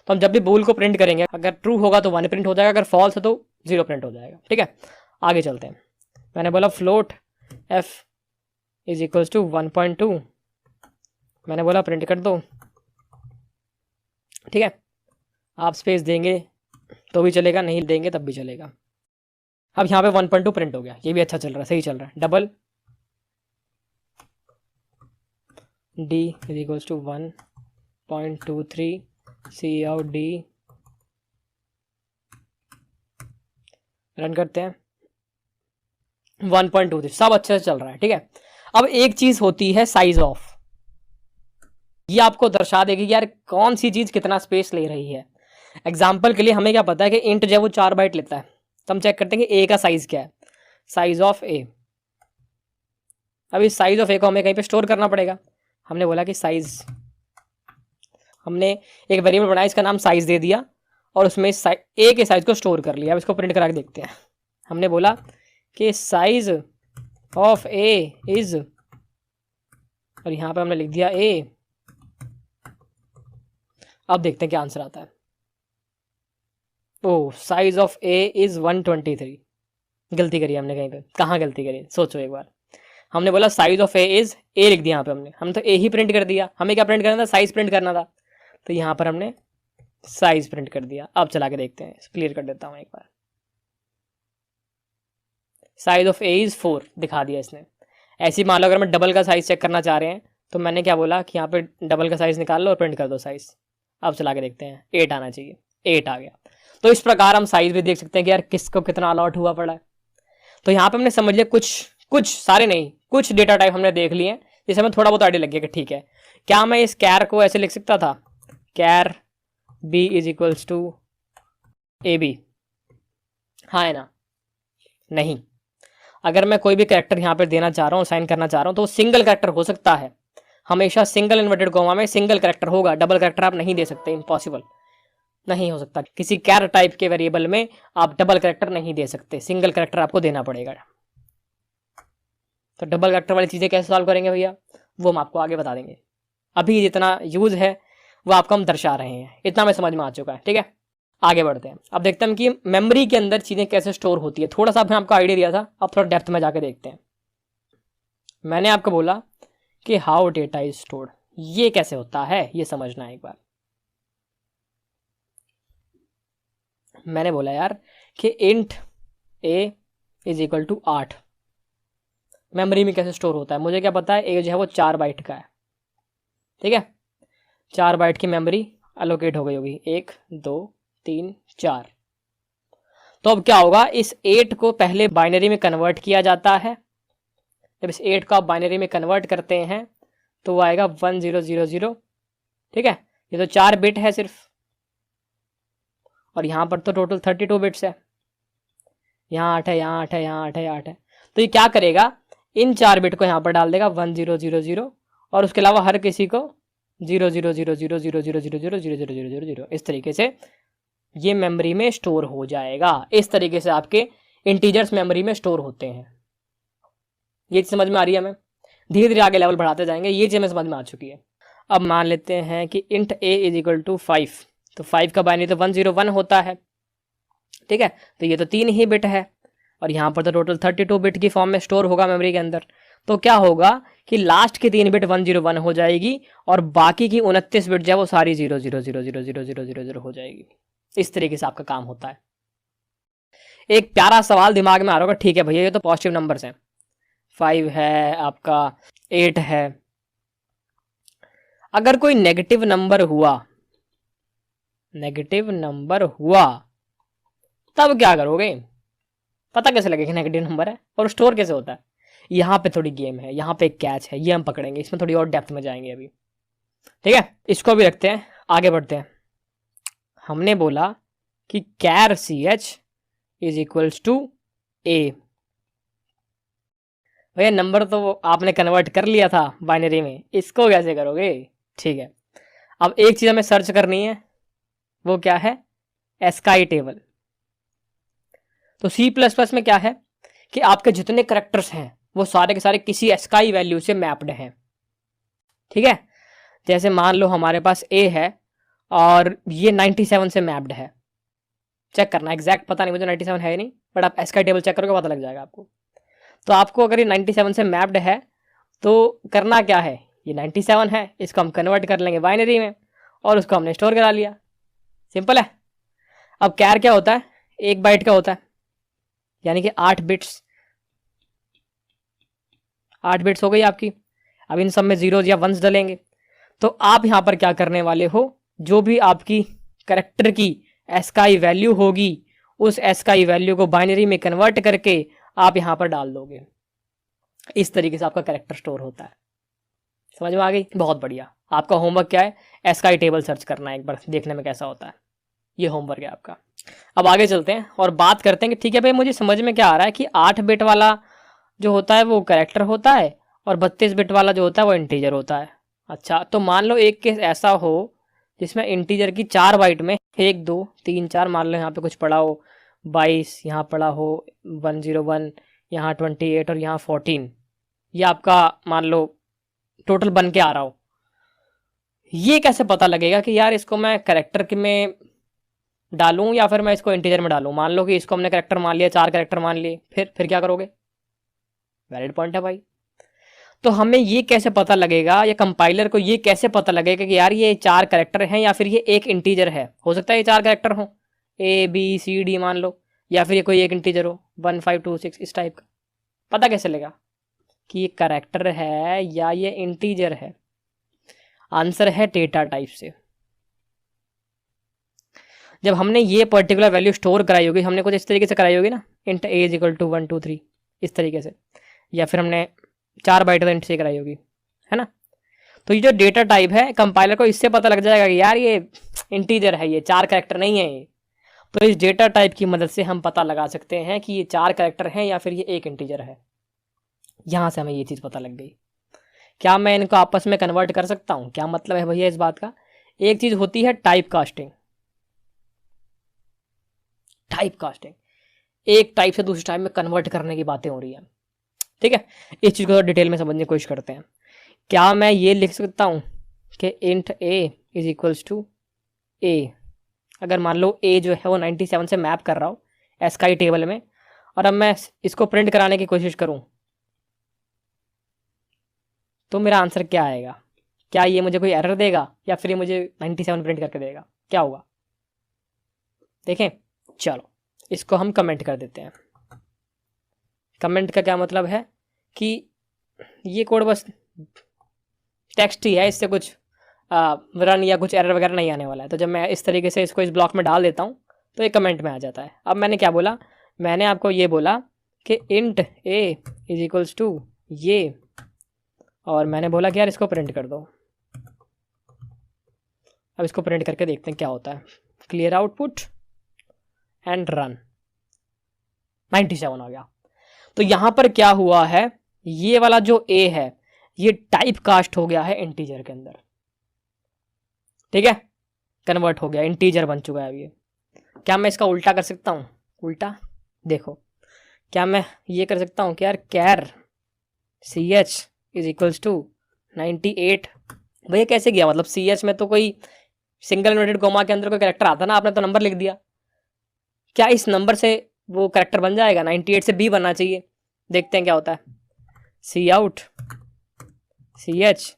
तो हम जब भी बूल को प्रिंट करेंगे, अगर ट्रू होगा तो 1 प्रिंट हो जाएगा, अगर फॉल्स है तो 0 प्रिंट हो जाएगा, ठीक है। आगे चलते हैं। मैंने बोला float f is equals to 1.2, मैंने बोला प्रिंट कर दो, ठीक है। आप स्पेस देंगे तो भी चलेगा, नहीं देंगे तब भी चलेगा। अब यहाँ पे 1.2 प्रिंट हो गया, ये भी अच्छा चल रहा है, सही चल रहा है। Double d is equals to 1.23 c out d, run करते हैं, 1.23 सब अच्छे से चल रहा है, ठीक है। अब एक चीज होती है साइज ऑफ, ये आपको दर्शा देगी कि यार कौन सी चीज कितना स्पेस ले रही है। एग्जाम्पल के लिए हमें क्या पता है कि इंट जो है वो 4 बाइट लेता है, तो हम चेक करते हैं कि a का साइज क्या है, साइज ऑफ a। अब इस साइज ऑफ a को हमें कहीं पे स्टोर करना पड़ेगा। हमने बोला कि साइज, हमने एक वेरिएबल बनाया, इसका नाम साइज दे दिया, और उसमें a के साइज को स्टोर कर लिया। अब इसको प्रिंट करा के देखते हैं। हमने बोला कि साइज ऑफ a इज, और यहाँ पे हमने लिख दिया a। अब देखते हैं क्या आंसर आता है। ओह, साइज ऑफ a इज 123। गलती करी हमने कहीं पे, कहाँ गलती करी सोचो एक बार। हमने बोला size of a is a लिख दिया, यहाँ पे हमने तो a ही प्रिंट कर दिया। हमें क्या प्रिंट करना था, साइज प्रिंट करना था, तो यहाँ पर हमने साइज प्रिंट कर दिया। अब चला के देखते हैं, क्लियर कर देता हूँ एक बार। साइज ऑफ a इज 4 दिखा दिया इसने। ऐसी मान लो अगर मैं डबल का साइज चेक करना चाह रहे हैं, तो मैंने क्या बोला कि यहाँ पे डबल का साइज निकाल लो और प्रिंट कर दो साइज। अब चला के देखते हैं, 8 आना चाहिए, 8 आ गया। तो इस प्रकार हम साइज भी देख सकते हैं कि यार किसको कितना अलॉट हुआ पड़ा है। तो यहाँ पे हमने समझ लिया, कुछ सारे नहीं, कुछ डेटा टाइप हमने देख लिए, जिससे हमें थोड़ा बहुत आइडिया लग गया कि ठीक है। क्या मैं इस कैर को ऐसे लिख सकता था, char b is equals to a b, हाँ है ना, नहीं। अगर मैं कोई भी कैरेक्टर यहाँ पर देना चाह रहा हूँ, साइन करना चाह रहा हूँ, तो सिंगल कैरेक्टर हो सकता है। हमेशा सिंगल इन्वर्टेड कॉमा में सिंगल कैरेक्टर होगा, डबल कैरेक्टर आप नहीं दे सकते, इम्पॉसिबल, नहीं हो सकता। किसी कैर टाइप के वेरिएबल में आप डबल कैरेक्टर नहीं दे सकते, सिंगल कैरेक्टर आपको देना पड़ेगा। तो डबल कैरेक्टर वाली चीज़ें कैसे सॉल्व करेंगे भैया, वो हम आपको आगे बता देंगे। अभी जितना यूज़ है वो आपको हम दर्शा रहे हैं, इतना में समझ में आ चुका है, ठीक है। आगे बढ़ते हैं। अब देखते हैं कि मेमोरी के अंदर चीज़ें कैसे स्टोर होती है। थोड़ा सा मैंने आपको आइडिया दिया था, अब थोड़ा डेप्थ में जाके देखते हैं। मैंने आपको बोला कि हाउ डेटा इज स्टोर्ड, ये कैसे होता है ये समझना है एक बार। मैंने बोला यार कि int a is equal to 8 memory में कैसे स्टोर होता है। मुझे क्या पता है, ए जो है वो 4 बाइट का है, ठीक है। 4 बाइट की मेमोरी अलोकेट हो गई होगी, 1 2 3 4। तो अब क्या होगा, इस 8 को पहले बाइनरी में कन्वर्ट किया जाता है। जब इस 8 को आप बाइनरी में कन्वर्ट करते हैं तो वो आएगा 1000, ठीक है। ये तो 4 बिट है सिर्फ, और यहाँ पर तो टोटल 32 बिट्स है। यहाँ 8 है, यहाँ 8 है, यहाँ 8 है, यहाँ 8 है। तो ये क्या करेगा, इन 4 बिट को यहाँ पर डाल देगा 1000, और उसके अलावा हर किसी को 000000000000, इस तरीके से ये मेमोरी में स्टोर हो जाएगा। इस तरीके से आपके इंटीजर्स मेमोरी में स्टोर होते हैं। ये समझ में आ रही है हमें? धीरे धीरे आगे लेवल बढ़ाते जाएंगे, ये चीज़ हमें समझ में आ चुकी है। अब मान लेते हैं कि int a is equal to 5, तो 5 का बाइनरी तो 101 होता है, ठीक है। तो ये तो 3 ही बिट है, और यहाँ पर तो टोटल 32 बिट की फॉर्म में स्टोर होगा मेमोरी के अंदर। तो क्या होगा कि लास्ट की 3 बिट 101 हो जाएगी, और बाकी की 29 बिट जो है वो सारी 00000000 हो जाएगी। इस तरीके से आपका काम होता है। एक प्यारा सवाल दिमाग में आ रहा होगा, ठीक है भैया ये तो पॉजिटिव नंबर्स हैं, 5 है आपका, 8 है, अगर कोई नेगेटिव नंबर हुआ तब क्या करोगे? पता कैसे लगेगा नेगेटिव नंबर है, और स्टोर कैसे होता है? यहाँ पे थोड़ी गेम है, यहाँ पे एक कैच है, ये हम पकड़ेंगे, इसमें थोड़ी और डेप्थ में जाएंगे अभी, ठीक है। इसको भी रखते हैं, आगे बढ़ते हैं। हमने बोला कि कैर CH इज इक्वल्स टू ए। भैया नंबर तो आपने कन्वर्ट कर लिया था बाइनरी में, इसको कैसे करोगे? ठीक है, अब एक चीज़ हमें सर्च करनी है, वो क्या है? ASCII table. तो C++ में क्या है कि आपके जितने करैक्टर्स हैं वो सारे के सारे किसी एस्काई वैल्यू से मैप्ड हैं, ठीक है। जैसे मान लो हमारे पास A है और ये 97 से मैप्ड है। चेक करना, एग्जैक्ट पता नहीं मुझे 97 है नहीं, बट आप एस्काई टेबल चेक करोगे पता लग जाएगा आपको। तो आपको अगर ये 97 से मैप्ड है तो करना क्या है, ये 97 है, इसको हम कन्वर्ट कर लेंगे बाइनरी में, और उसको हमने स्टोर करा लिया। सिंपल है। अब कैर क्या होता है? 1 बाइट का होता है, यानी कि 8 बिट्स हो गई आपकी। अब इन सब में जीरोज या वंस डलेंगे। तो आप यहाँ पर क्या करने वाले हो, जो भी आपकी कैरेक्टर की एस्काई वैल्यू होगी उस एस्काई वैल्यू को बाइनरी में कन्वर्ट करके आप यहाँ पर डाल दोगे। इस तरीके से आपका कैरेक्टर स्टोर होता है। समझ में आ गई? बहुत बढ़िया। आपका होमवर्क क्या है? एस्काई टेबल सर्च करना है, एक बार देखने में कैसा होता है। ये होमवर्क है आपका। अब आगे चलते हैं और बात करते हैं कि ठीक है भाई, मुझे समझ में क्या आ रहा है कि 8 बिट वाला जो होता है वो कैरेक्टर होता है, और 32 बिट वाला जो होता है वो इंटीजर होता है। अच्छा, तो मान लो एक केस ऐसा हो जिसमें इंटीजर की 4 बाइट में 1 2 3 4, मान लो यहाँ पे कुछ पड़ा हो 22, यहाँ पड़ा हो 101, यहाँ 28 और यहाँ 14, ये आपका मान लो टोटल बन के आ रहा हो। ये कैसे पता लगेगा कि यार इसको मैं कैरेक्टर में डालूं या फिर मैं इसको इंटीजर में डालूं? मान लो कि इसको हमने कैरेक्टर मान लिया, 4 कैरेक्टर मान लिए, फिर क्या करोगे? वैलिड पॉइंट है भाई। तो हमें ये कैसे पता लगेगा, या कंपाइलर को ये कैसे पता लगेगा कि यार ये 4 कैरेक्टर हैं या फिर ये एक इंटीजर है? हो सकता है ये 4 कैरेक्टर हो, ABCD मान लो, या फिर ये कोई एक इंटीजर हो 1 5 2 6, इस टाइप का। पता कैसे लगेगा कि ये कैरेक्टर है या ये इंटीजर है? आंसर है डेटा टाइप से। जब हमने ये पर्टिकुलर वैल्यू स्टोर कराई होगी, हमने कुछ इस तरीके से कराई होगी ना, int A is equal to 1 2 3, इस तरीके से, या फिर हमने 4 बाइट इंट से कराई होगी, है ना। तो ये जो डेटा टाइप है, कंपाइलर को इससे पता लग जाएगा कि यार ये इंटीजर है, ये 4 कैरेक्टर नहीं है ये। तो इस डेटा टाइप की मदद से हम पता लगा सकते हैं कि ये 4 कैरेक्टर हैं या फिर ये एक इंटीजर है। यहाँ से हमें ये चीज़ पता लग गई। क्या मैं इनको आपस में कन्वर्ट कर सकता हूँ? क्या मतलब है भैया इस बात का? एक चीज़ होती है टाइप कास्टिंग। एक टाइप से दूसरे टाइप में कन्वर्ट करने की बातें हो रही है, ठीक है। इस चीज़ को डिटेल में समझने की कोशिश करते हैं। क्या मैं ये लिख सकता हूँ कि int A is equals to A? अगर मान लो ए जो है वो 97 से मैप कर रहा हो एस्काई टेबल में, और अब मैं इसको प्रिंट कराने की कोशिश करूं, तो मेरा आंसर क्या आएगा? क्या ये मुझे कोई एरर देगा या फिर ये मुझे 97 प्रिंट करके देगा? क्या होगा देखें। चलो इसको हम कमेंट कर देते हैं। कमेंट का क्या मतलब है कि ये कोड बस टेक्स्ट ही है, इससे कुछ रन या कुछ एरर वगैरह नहीं आने वाला है। तो जब मैं इस तरीके से इसको इस ब्लॉक में डाल देता हूँ तो ये कमेंट में आ जाता है। अब मैंने क्या बोला, मैंने आपको ये बोला कि int a is equals to ये, और मैंने बोला कि यार इसको प्रिंट कर दो। अब इसको प्रिंट करके देखते हैं क्या होता है। क्लियर आउटपुट एंड रन, 97 आ गया। तो यहाँ पर क्या हुआ है, ये वाला जो ए है ये टाइप कास्ट हो गया है इंटीजर के अंदर, ठीक है, कन्वर्ट हो गया, इंटीजर बन चुका है अब ये। क्या मैं इसका उल्टा कर सकता हूँ? उल्टा देखो, क्या मैं ये कर सकता हूँ कि यार char C H is equals to 98। भैया कैसे गया? मतलब सी एच में तो कोई सिंगल इन्वर्टेड कोमा के अंदर कोई कैरेक्टर आता ना, आपने तो नंबर लिख दिया। क्या इस नंबर से वो कैरेक्टर बन जाएगा? 98 से बी बनना चाहिए। देखते हैं क्या होता है। सी आउट सी एच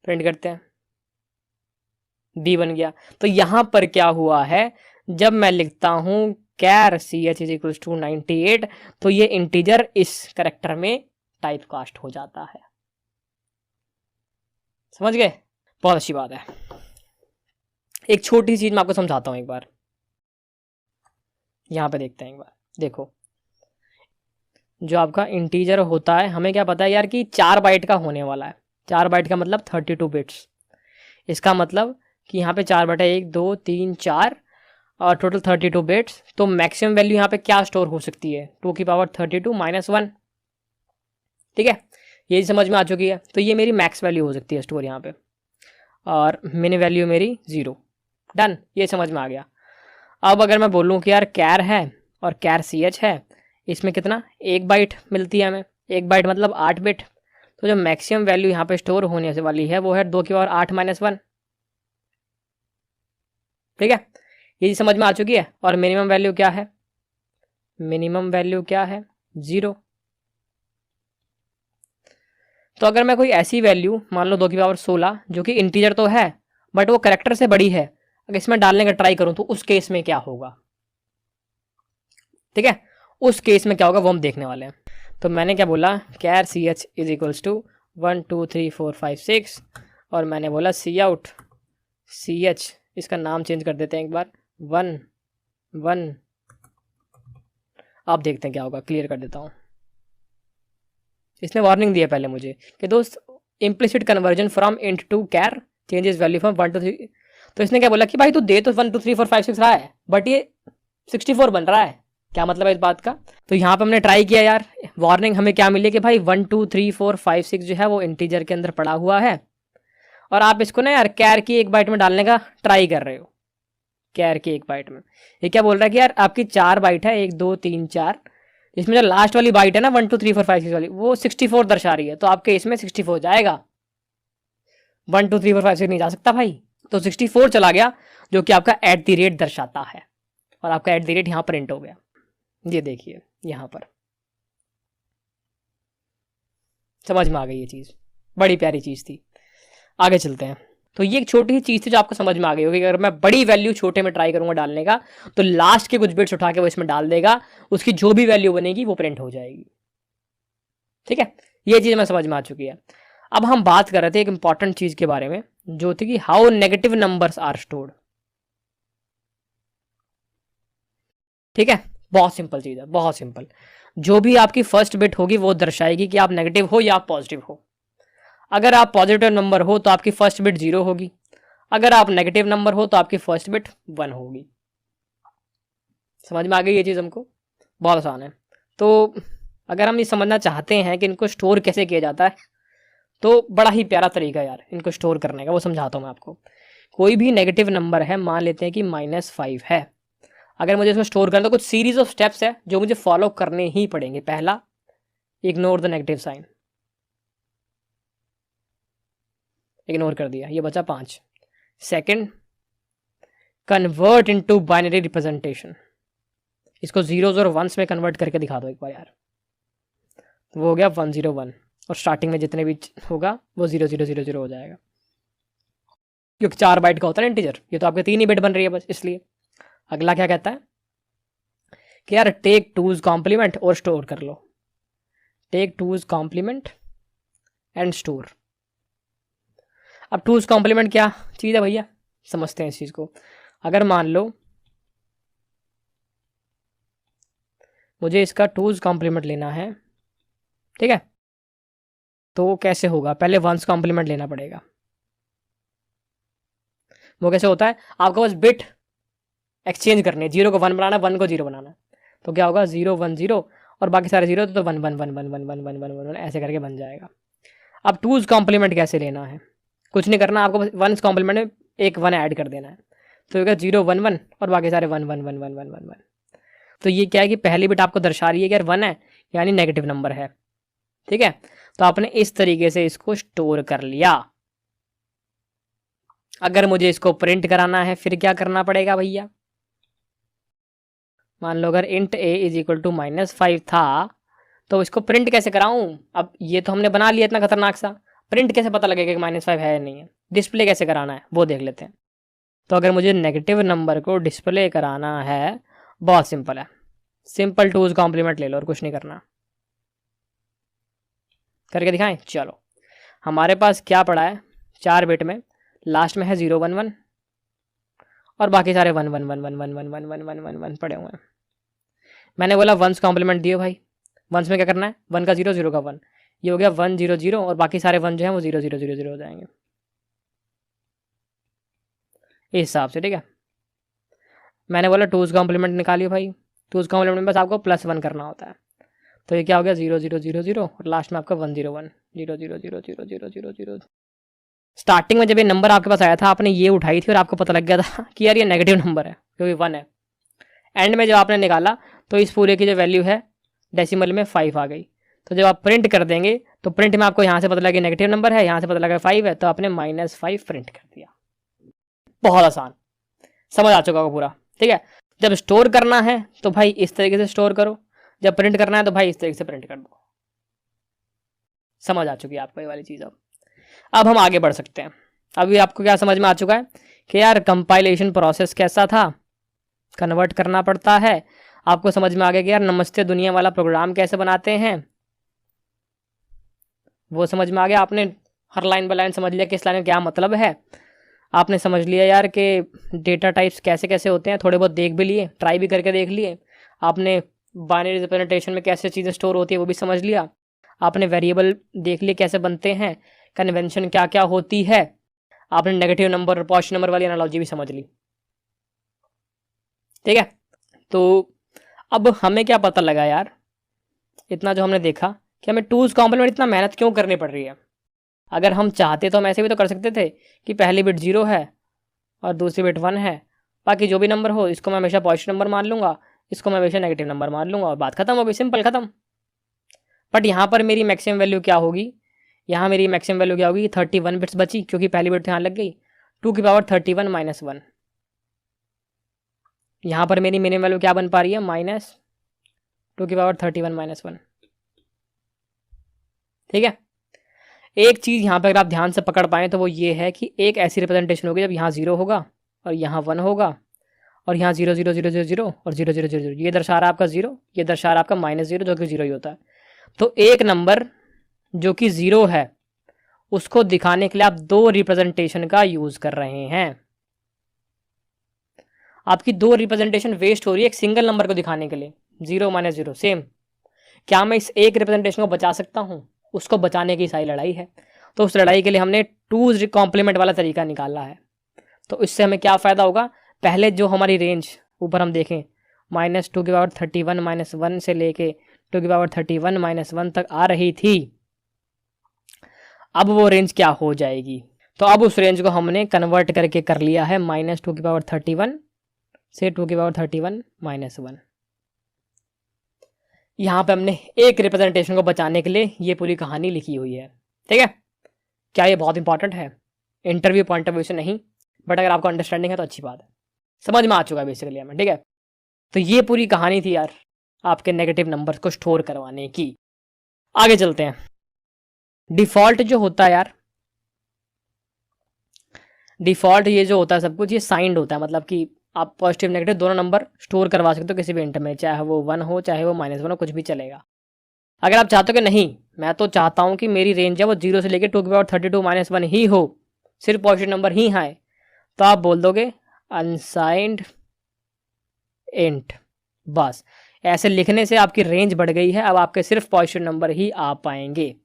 प्रिंट करते हैं, बी बन गया। तो यहां पर क्या हुआ है, जब मैं लिखता हूं char C H is equal to 98, तो ये इंटीजर इस कैरेक्टर में टाइप कास्ट हो जाता है। समझ गए? बहुत अच्छी बात है। एक छोटी चीज मैं आपको समझाता हूं एक बार, यहां पे देखते हैं एक बार। देखो जो आपका इंटीजर होता है, हमें क्या पता है यार कि 4 बाइट का होने वाला है। 4 बाइट का मतलब 32 बिट्स। इसका मतलब कि यहाँ पे 4/1 2 3 4 और टोटल 32 बिट्स। तो मैक्सिमम वैल्यू यहाँ पे क्या स्टोर हो सकती है? 2 की पावर 32 माइनस 1, ठीक है, ये समझ में आ चुकी है। तो ये मेरी मैक्स वैल्यू हो सकती है स्टोर यहाँ पे, और मिनी वैल्यू मेरी 0। डन, ये समझ में आ गया। अब अगर मैं बोलूँ कि यार कैर है और कैर सी एच है, इसमें कितना 1 बाइट मिलती है हमें। 1 बाइट मतलब 8 बिट। तो जो मैक्सिमम वैल्यू यहाँ पे स्टोर होने से वाली है वो है 2 की पावर 8 माइनस 1, ठीक है, ये समझ में आ चुकी है। और मिनिमम वैल्यू क्या है? मिनिमम वैल्यू क्या है? 0। तो अगर मैं कोई ऐसी वैल्यू मान लो 2 की पावर 16 जो कि इंटीजर तो है बट वो कैरेक्टर से बड़ी है, अगर इसमें डालने का ट्राई करूं तो उस केस में क्या होगा? ठीक है, उस केस में क्या होगा वो हम देखने वाले हैं। तो मैंने क्या बोला, char C H is equals to 1 2 3 4 5 6, और मैंने बोला सी आउट सी एच, इसका नाम चेंज कर देते हैं एक बार, 1 1। आप देखते हैं क्या होगा, क्लियर कर देता हूँ। इसने वार्निंग दी है पहले मुझे कि दोस्त implicit conversion from int to char changes value from 1 to 3। तो इसने क्या बोला कि भाई तू दे तो 1 2 3 4 5 6 रहा है बट ये 64 बन रहा है। क्या मतलब है इस बात का? तो यहाँ पे हमने ट्राई किया यार, वार्निंग हमें क्या मिली कि भाई 1 2 3 4 5 6 जो है वो इंटीजर के अंदर पड़ा हुआ है, और आप इसको ना यार कैर की 1 बाइट में डालने का ट्राई कर रहे हो। कैर की 1 बाइट में ये क्या बोल रहा है कि यार आपकी 4 बाइट है, 1 2 3 4, इसमें जो लास्ट वाली बाइट है ना 1 2 3 4 5 6 वाली, वो 64 दर्शा रही है। तो आपके इसमें 64 जाएगा, 1 2 3 4 5 6 नहीं जा सकता भाई। तो 64 चला गया, जो कि आपका @ दर्शाता है, और आपका @ यहाँ प्रिंट हो गया। ये देखिए यहाँ पर समझ में आ गई ये चीज़, बड़ी प्यारी चीज़ थी। आगे चलते हैं। तो ये एक छोटी सी चीज़ थी जो आपको समझ में आ गई होगी। अगर मैं बड़ी वैल्यू छोटे में ट्राई करूंगा डालने का, तो लास्ट के कुछ बिट्स उठा के वो इसमें डाल देगा, उसकी जो भी वैल्यू बनेगी वो प्रिंट हो जाएगी। ठीक है, ये चीज़ मैं समझ में आ चुकी है। अब हम बात कर रहे थे एक इंपॉर्टेंट चीज़ के बारे में, जो थी कि how negative numbers are stored. ठीक है, बहुत सिंपल चीज़ है, बहुत सिंपल। जो भी आपकी फर्स्ट बिट होगी वो दर्शाएगी कि आप नेगेटिव हो या आप पॉजिटिव हो। अगर आप पॉजिटिव नंबर हो तो आपकी फर्स्ट बिट 0 होगी, अगर आप नेगेटिव नंबर हो तो आपकी फर्स्ट बिट 1 होगी। समझ में आ गई ये चीज़ हमको? बहुत आसान है। तो अगर हम ये समझना चाहते हैं कि इनको स्टोर कैसे किया जाता है, तो बड़ा ही प्यारा तरीका है यार इनको स्टोर करने का, वो समझाता हूँ मैं आपको। कोई भी नेगेटिव नंबर है, मान लेते हैं कि -5 है, अगर मुझे इसको स्टोर करना तो कुछ सीरीज ऑफ स्टेप्स है जो मुझे फॉलो करने ही पड़ेंगे। पहला, ignore the negative sign, ignore कर दिया, ये बचा 5। Second, convert into binary representation. इसको जीरोज और वंस में कन्वर्ट करके दिखा दो एक बार यार। वो हो गया 101 और स्टार्टिंग में जितने भी होगा वो 0000 हो जाएगा, क्योंकि 4 बाइट का होता है ना इंटीजर। ये तो आपके 3 ही बिट बन रही है बस, इसलिए। अगला क्या कहता है कि यार टेक टूज कॉम्प्लीमेंट और स्टोर कर लो। Take two's complement and store. अब टूज कॉम्प्लीमेंट क्या चीज़ है भैया, समझते हैं इस चीज़ को। अगर मान लो मुझे इसका टूज कॉम्प्लीमेंट लेना है, ठीक है, तो कैसे होगा? पहले वंस कॉम्प्लीमेंट लेना पड़ेगा। वो कैसे होता है? आपको बस बिट एक्सचेंज करनी है, 0 को 1 बनाना है, 1 को 0 बनाना है। तो क्या होगा? 0 1 0 और बाकी सारे 0 तो 1 1 1 1 1 1 1 1 1 ऐसे करके बन जाएगा। अब टूज कॉम्प्लीमेंट कैसे लेना है? कुछ नहीं करना, आपको बस वंस कॉम्प्लीमेंट में एक 1 ऐड कर देना है। तो होगा 0 1 1 और बाकी सारे 1 1 1 1 1 1 1। तो ये क्या है कि पहली बिट आपको दर्शा रही है कि यार 1 है, यानी नेगेटिव नंबर है, ठीक है। तो आपने इस तरीके से इसको स्टोर कर लिया। अगर मुझे इसको प्रिंट कराना है फिर क्या करना पड़ेगा भैया? मान लो अगर int a is equal to -5 था, तो इसको प्रिंट कैसे कराऊं? अब ये तो हमने बना लिया इतना खतरनाक सा, प्रिंट कैसे पता लगेगा कि -5 है या नहीं है? डिस्प्ले कैसे कराना है वो देख लेते हैं। तो अगर मुझे नेगेटिव नंबर को डिस्प्ले कराना है, बहुत सिंपल है, सिंपल टूज कॉम्प्लीमेंट ले लो और कुछ नहीं करना। करके दिखाएं? चलो, हमारे पास क्या पड़ा है 4 बिट में, लास्ट में है 0 1 1 और बाकी सारे 1 1 1 1 1 1 1 1 1 1 1 पड़े हुए हैं। मैंने बोला वंस कॉम्प्लीमेंट दियो भाई। वंस में क्या करना है? 1 का 0 0 का 1, ये हो गया 1 0 0 और बाकी सारे 1 जो हैं वो 0 0 0 0 हो जाएंगे इस हिसाब से, ठीक है। मैंने बोला टूज कॉम्प्लीमेंट निकालियो भाई। टूज कॉम्प्लीमेंट में बस आपको +1 करना होता है। तो ये क्या हो गया? 0 0 0 0 और लास्ट में आपका 1 0 1 0 0 0 0 0 0 0। स्टार्टिंग में जब ये नंबर आपके पास आया था, आपने ये उठाई थी और आपको पता लग गया था कि यार ये नेगेटिव नंबर है क्योंकि 1 है। एंड में जब आपने निकाला तो इस पूरे की जो वैल्यू है डेसिमल में 5 आ गई। तो जब आप प्रिंट कर देंगे तो प्रिंट में आपको यहाँ से पता लगा नेगेटिव नंबर है, यहाँ से पता लगा 5 है, तो आपने -5 प्रिंट कर दिया। बहुत आसान, समझ आ चुका होगा पूरा, ठीक है। जब स्टोर करना है तो भाई इस तरीके से स्टोर करो, जब प्रिंट करना है तो भाई इस तरीके से प्रिंट कर दो। समझ आ चुकी है आपको ये वाली चीज़। अब हम आगे बढ़ सकते हैं। अभी आपको क्या समझ में आ चुका है कि यार कंपाइलेशन प्रोसेस कैसा था, कन्वर्ट करना पड़ता है। आपको समझ में आ गया कि यार नमस्ते दुनिया वाला प्रोग्राम कैसे बनाते हैं, वो समझ में आ गया। आपने हर लाइन बाय लाइन समझ लिया कि इस लाइन का क्या मतलब है। आपने समझ लिया यार कि डेटा टाइप्स कैसे कैसे होते हैं, थोड़े बहुत देख भी लिए, ट्राई भी करके देख लिए। आपने बाइनरी रिप्रेजेंटेशन में कैसे चीज़ें स्टोर होती है वो भी समझ लिया। आपने वेरिएबल देख लिए कैसे बनते हैं, कन्वेंशन क्या क्या होती है। आपने नेगेटिव नंबर और पॉजिटिव नंबर वाली एनालॉजी भी समझ ली, ठीक है। तो अब हमें क्या पता लगा यार, इतना जो हमने देखा कि हमें टूज कॉम्प्लीमेंट इतना मेहनत क्यों करनी पड़ रही है। अगर हम चाहते तो हम ऐसे भी तो कर सकते थे कि पहली बिट 0 है और दूसरी बिट 1 है, बाकी जो भी नंबर हो इसको मैं हमेशा पॉजिटिव नंबर मान लूँगा, इसको मैं हमेशा नेगेटिव नंबर मान लूँगा और बात खत्म हो गई, सिंपल खत्म। बट यहाँ पर मेरी मैक्सिमम वैल्यू क्या होगी? यहाँ मेरी मैक्सिमम वैल्यू क्या होगी? 31 बिट्स बची, क्योंकि पहली बिट यहाँ लग गई। 2 की पावर 31 - 1। यहाँ पर मेरी मिनिमम वैल्यू क्या बन पा रही है? -2 की पावर 31 - 1, ठीक है। एक चीज़ यहाँ पर अगर आप ध्यान से पकड़ पाएँ तो वो ये है कि एक ऐसी रिप्रेजेंटेशन होगी जब यहाँ 0 होगा और यहाँ 1 होगा और यहाँ 0 0 0 0 0 और 0 0 0 0। ये दर्शा रहा है आपका 0, ये दर्शा रहा है आपका -0 जो कि 0 ही होता है। तो एक नंबर जो कि 0 है उसको दिखाने के लिए आप 2 रिप्रेजेंटेशन का यूज़ कर रहे हैं। आपकी 2 रिप्रेजेंटेशन वेस्ट हो रही है एक सिंगल नंबर को दिखाने के लिए, 0 - 0 सेम। क्या मैं इस एक रिप्रेजेंटेशन को बचा सकता हूँ? उसको बचाने की सारी लड़ाई है। तो उस लड़ाई के लिए हमने टूज कॉम्प्लीमेंट वाला तरीका निकाला है। तो इससे हमें क्या फ़ायदा होगा? पहले जो हमारी रेंज ऊपर हम देखें -2 की पावर 31 - 1 से लेके 2 की पावर 31 - 1 तक आ रही थी, अब वो रेंज क्या हो जाएगी? तो अब उस रेंज को हमने कन्वर्ट करके कर लिया है -2 की पावर 31 से 2 की पावर 31 - 1। यहाँ पे हमने एक रिप्रेजेंटेशन को बचाने के लिए ये पूरी कहानी लिखी हुई है, ठीक है। क्या ये बहुत इंपॉर्टेंट है? इंटरव्यू पॉइंट ऑफ व्यू से नहीं, बट अगर आपको अंडरस्टैंडिंग है तो अच्छी बात है। समझ में आ चुका है बेसिकली हमें, ठीक है। तो ये पूरी कहानी थी यार आपके नेगेटिव नंबर को स्टोर करवाने की। आगे चलते हैं। डिफॉल्ट जो होता है यार, डिफॉल्ट ये जो होता है सब कुछ ये साइंड होता है, मतलब कि आप पॉजिटिव नेगेटिव दोनों नंबर स्टोर करवा सकते हो किसी भी इंट में, चाहे वो 1 हो चाहे वो -1 हो, कुछ भी चलेगा। अगर आप चाहते हो कि नहीं मैं तो चाहता हूँ कि मेरी रेंज है वो 0 से लेकर 2^32 -1 ही हो, सिर्फ पॉजिटिव नंबर ही आए, तो आप बोल दोगे अनसाइंड इंट। बस ऐसे लिखने से आपकी रेंज बढ़ गई है, अब आपके सिर्फ पॉजिटिव नंबर ही आ पाएंगे।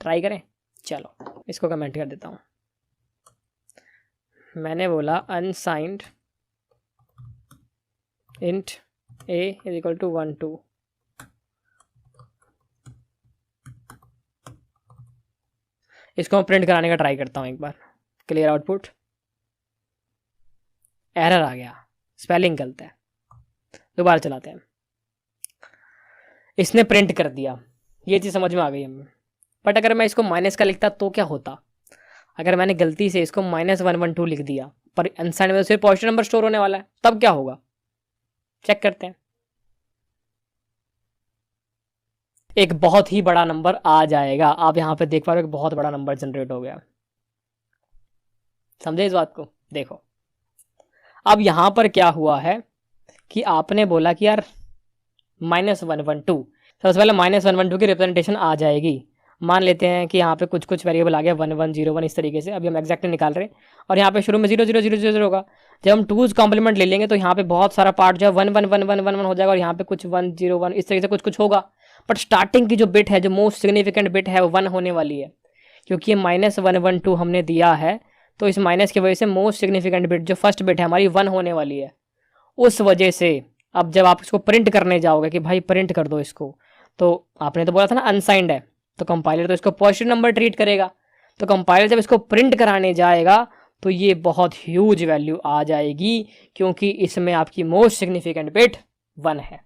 ट्राई करें, चलो इसको कमेंट कर देता हूँ। मैंने बोला अनसाइंड इंट a = 1 2। इसको मैं प्रिंट कराने का ट्राई करता हूँ एक बार। क्लियर आउटपुट, एरर आ गया, स्पेलिंग गलत है। दोबारा चलाते हैं। इसने प्रिंट कर दिया, ये चीज़ समझ में आ गई हमें। बट अगर मैं इसको माइनस का लिखता तो क्या होता? अगर मैंने गलती से इसको -112 लिख दिया पर अनसाइंड में सिर्फ पॉजिटिव नंबर स्टोर होने वाला है, तब क्या होगा? चेक करते हैं। एक बहुत ही बड़ा नंबर आ जाएगा। आप यहाँ पे देख पा रहे हो एक बहुत बड़ा नंबर जनरेट हो गया। समझे इस बात को? देखो अब यहाँ पर क्या हुआ है कि आपने बोला कि यार -112, सबसे पहले -112 की रिप्रेजेंटेशन आ जाएगी। मान लेते हैं कि यहाँ पे कुछ कुछ वेरिएबल आ गया 1101 इस तरीके से, अभी हम एग्जैक्टली निकाल रहे हैं। और यहाँ पे शुरू में 00000 होगा। जब हम 2's कॉम्प्लीमेंट ले लेंगे तो यहाँ पे बहुत सारा पार्ट जो है 111111 हो जाएगा और यहाँ पे कुछ 101 इस तरीके से कुछ कुछ होगा। बट स्टार्टिंग की जो बिट है, जो मोस्ट सिग्निफिकेंट बिट है, वो 1 होने वाली है, क्योंकि ये -112 हमने दिया है। तो इस माइनस की वजह से मोस्ट सिग्निफिकेंट बिट जो फर्स्ट बिट है हमारी 1 होने वाली है। उस वजह से अब जब आप इसको प्रिंट करने जाओगे कि भाई प्रिंट कर दो इसको, तो आपने तो बोला था ना अनसाइंड है, तो कंपाइलर तो इसको पॉजिटिव नंबर ट्रीट करेगा। तो कंपाइलर जब इसको प्रिंट कराने जाएगा तो ये बहुत ह्यूज वैल्यू आ जाएगी, क्योंकि इसमें आपकी मोस्ट सिग्निफिकेंट बिट 1 है।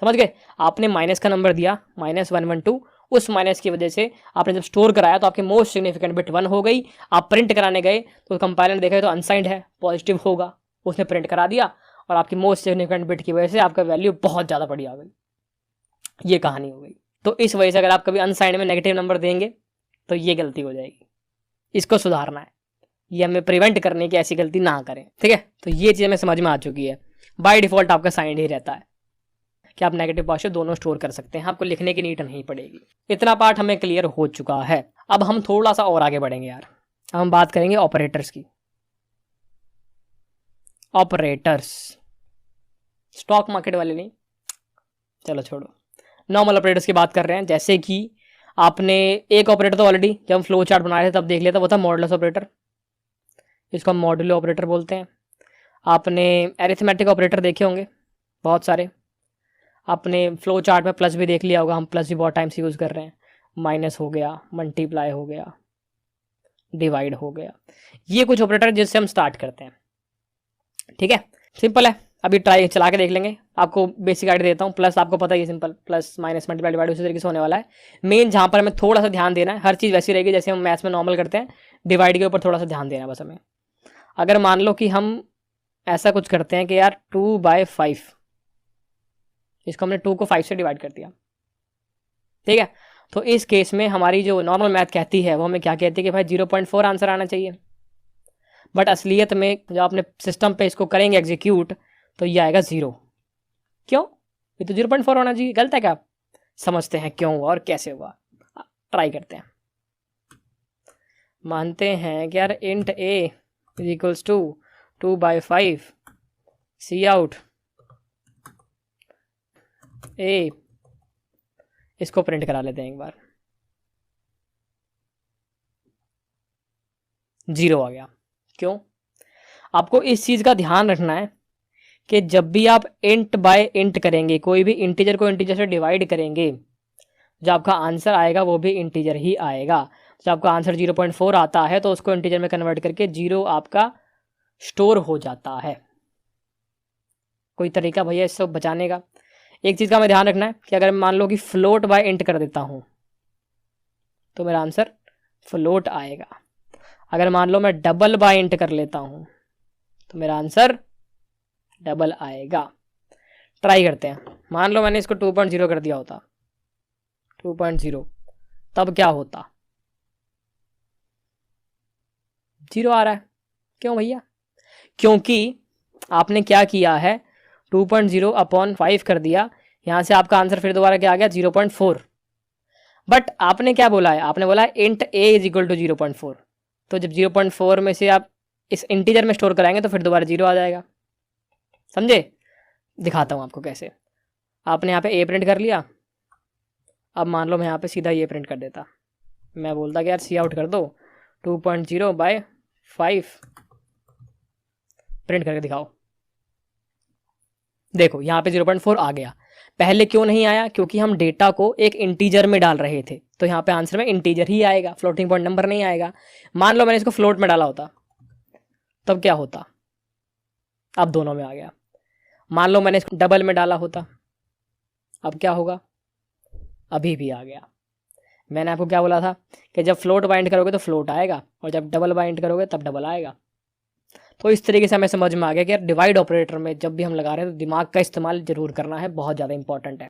समझ गए? आपने माइनस का नंबर दिया -112, उस माइनस की वजह से आपने जब स्टोर कराया तो आपकी मोस्ट सिग्निफिकेंट बिट 1 हो गई। आप प्रिंट कराने गए तो कंपाइलर ने देखा तो अनसाइंड है, पॉजिटिव होगा, उसने प्रिंट करा दिया और आपकी मोस्ट सिग्निफिकेंट बिट की वजह से आपका वैल्यू बहुत ज़्यादा बड़ी आ गई। ये कहानी हो गई। तो इस वजह से अगर आप कभी अनसाइंड में नेगेटिव नंबर देंगे तो ये गलती हो जाएगी, इसको सुधारना है, ये हमें प्रिवेंट करने की ऐसी गलती ना करें। ठीक है, तो ये चीज़ हमें समझ में आ चुकी है। बाय डिफॉल्ट आपका साइंड ही रहता है कि आप नेगेटिव पॉजिटिव दोनों स्टोर कर सकते हैं, आपको लिखने की नीड नहीं पड़ेगी। इतना पार्ट हमें क्लियर हो चुका है। अब हम थोड़ा सा और आगे बढ़ेंगे यार। अब हम बात करेंगे ऑपरेटर्स की। ऑपरेटर्स, स्टॉक मार्केट वाले नहीं, चलो छोड़ो, नॉर्मल ऑपरेटर्स की बात कर रहे हैं। जैसे कि आपने एक ऑपरेटर तो ऑलरेडी जब हम फ्लो चार्ट बना रहे थे तब देख लिया था, वो था मॉडुलस ऑपरेटर, इसको हम मॉडुलो ऑपरेटर बोलते हैं। आपने एरिथमेटिक ऑपरेटर देखे होंगे बहुत सारे, आपने फ्लो चार्ट में प्लस भी देख लिया होगा, हम प्लस भी बहुत टाइम से यूज़ कर रहे हैं। माइनस हो गया, मल्टीप्लाई हो गया, डिवाइड हो गया, ये कुछ ऑपरेटर जिससे हम स्टार्ट करते हैं। ठीक है, सिंपल है, अभी ट्राई चला के देख लेंगे। आपको बेसिक आइडिया देता हूँ। प्लस आपको पता ही है, simple, plus minus multiply divide उसी तरीके से होने वाला है। मेन जहाँ पर हमें थोड़ा सा ध्यान देना है, हर चीज़ वैसी रहेगी जैसे हम मैथ्स में नॉर्मल करते हैं, डिवाइड के ऊपर थोड़ा सा ध्यान देना है बस हमें। अगर मान लो कि हम ऐसा कुछ करते हैं कि यार 2/5, इसको हमने 2 को 5 से डिवाइड कर दिया, ठीक है, तो इस केस में हमारी जो नॉर्मल मैथ कहती है वो हमें क्या कहती है कि भाई 0.4 आंसर आना चाहिए। बट असलियत में जब अपने सिस्टम पे इसको करेंगे एग्जीक्यूट तो ये आएगा 0। क्यों? ये तो 0.4 होना चाहिए, गलत है क्या? समझते हैं क्यों हुआ और कैसे हुआ, ट्राई करते हैं। मानते हैं कि यार int a = 2/5 c out a, इसको प्रिंट करा लेते हैं एक बार। 0 आ गया। क्यों? आपको इस चीज़ का ध्यान रखना है कि जब भी आप इंट बाय इंट करेंगे, कोई भी इंटीजर को इंटीजर से डिवाइड करेंगे, जो आपका आंसर आएगा वो भी इंटीजर ही आएगा। जब आपका आंसर 0.4 आता है तो उसको इंटीजर में कन्वर्ट करके 0 आपका स्टोर हो जाता है। कोई तरीका भैया इससे बचाने का? एक चीज़ का हमें ध्यान रखना है कि अगर मान लो कि फ्लोट बाय इंट कर देता हूँ तो मेरा आंसर फ्लोट आएगा। अगर मान लो मैं डबल बाय इंट कर लेता हूँ तो मेरा आंसर डबल आएगा। ट्राई करते हैं। मान लो मैंने इसको 2.0 कर दिया होता, 2.0, तब क्या होता? 0 आ रहा है। क्यों भैया? क्योंकि आपने क्या किया है, 2.0 अपॉन 5 कर दिया, यहाँ से आपका आंसर फिर दोबारा क्या आ गया, 0.4। बट आपने क्या बोला है, आपने बोला है int a is equal to 0.4। तो जब 0.4 में से आप इस इंटीजर में स्टोर कराएंगे तो फिर दोबारा 0 आ जाएगा। समझे? दिखाता हूँ आपको कैसे। आपने यहाँ पे ए प्रिंट कर लिया। अब मान लो मैं यहाँ पे सीधा ये प्रिंट कर देता, मैं बोलता कि यार सी आउट कर दो 2.0/5, प्रिंट करके दिखाओ। देखो यहाँ पे 0.4 आ गया। पहले क्यों नहीं आया? क्योंकि हम डेटा को एक इंटीजर में डाल रहे थे, तो यहाँ पे आंसर में इंटीजर ही आएगा, फ्लोटिंग पॉइंट नंबर नहीं आएगा। मान लो मैंने इसको फ्लोट में डाला होता, तब क्या होता? अब दोनों में आ गया। मान लो मैंने इसको डबल में डाला होता, अब क्या होगा? अभी भी आ गया। मैंने आपको क्या बोला था कि जब फ्लोट बाइंड करोगे तो फ्लोट आएगा, और जब डबल बाइंड करोगे तब डबल आएगा। तो इस तरीके से हमें समझ में आ गया कि यार डिवाइड ऑपरेटर में जब भी हम लगा रहे हैं तो दिमाग का इस्तेमाल जरूर करना है, बहुत ज़्यादा इंपॉर्टेंट है,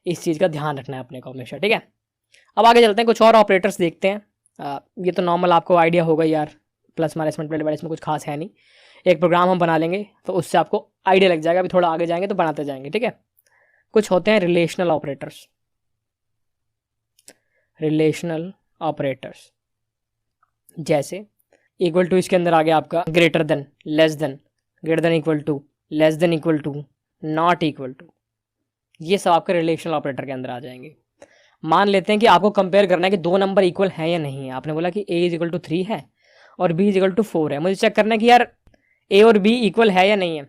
इस चीज़ का ध्यान रखना है अपने को हमेशा। ठीक है, अब आगे चलते हैं, कुछ और ऑपरेटर्स देखते हैं। ये तो नॉर्मल आपको आइडिया होगा यार, प्लस माइनस मल्टीप्लाई इसमें कुछ खास है नहीं। एक प्रोग्राम हम बना लेंगे तो उससे आपको आइडिया लग जाएगा, अभी थोड़ा आगे जाएंगे तो बनाते जाएंगे। ठीक है, कुछ होते हैं रिलेशनल ऑपरेटर्स। रिलेशनल ऑपरेटर्स जैसे इक्वल टू, इसके अंदर आ गया आपका greater than, less than, greater than equal to, less than equal to, not equal to, ये सब आपके रिलेशनल ऑपरेटर के अंदर आ जाएंगे। मान लेते हैं कि आपको कंपेयर करना है कि दो नंबर इक्वल हैं या नहीं है। आपने बोला कि a इज इक्वल टू 3 है और b इज इक्वल टू 4 है। मुझे चेक करना है कि यार a और b इक्वल है या नहीं है,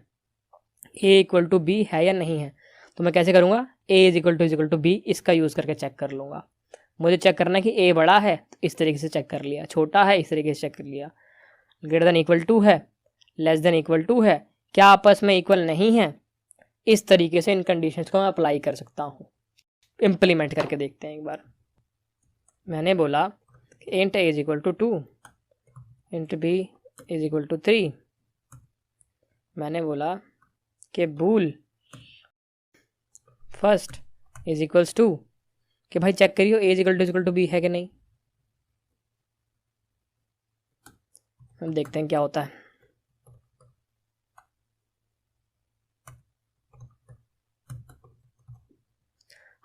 a इक्वल टू b है या नहीं है। तो मैं कैसे करूँगा, a is equal to b, इसका यूज़ करके चेक कर लूँगा। मुझे चेक करना है कि a बड़ा है तो इस तरीके से चेक कर लिया, छोटा है इस तरीके से चेक कर लिया, ग्रेटर देन इक्वल टू है, लेस देन इक्वल टू है, क्या आपस में इक्वल नहीं है। इस तरीके से इन कंडीशंस को मैं अप्लाई कर सकता हूँ। इम्प्लीमेंट करके देखते हैं एक बार। मैंने बोला int a is equal to 2, int b is equal to 3। मैंने बोला कि bool first is equals to, कि भाई चेक करियो a is equal to b है कि नहीं। हम देखते हैं क्या होता है।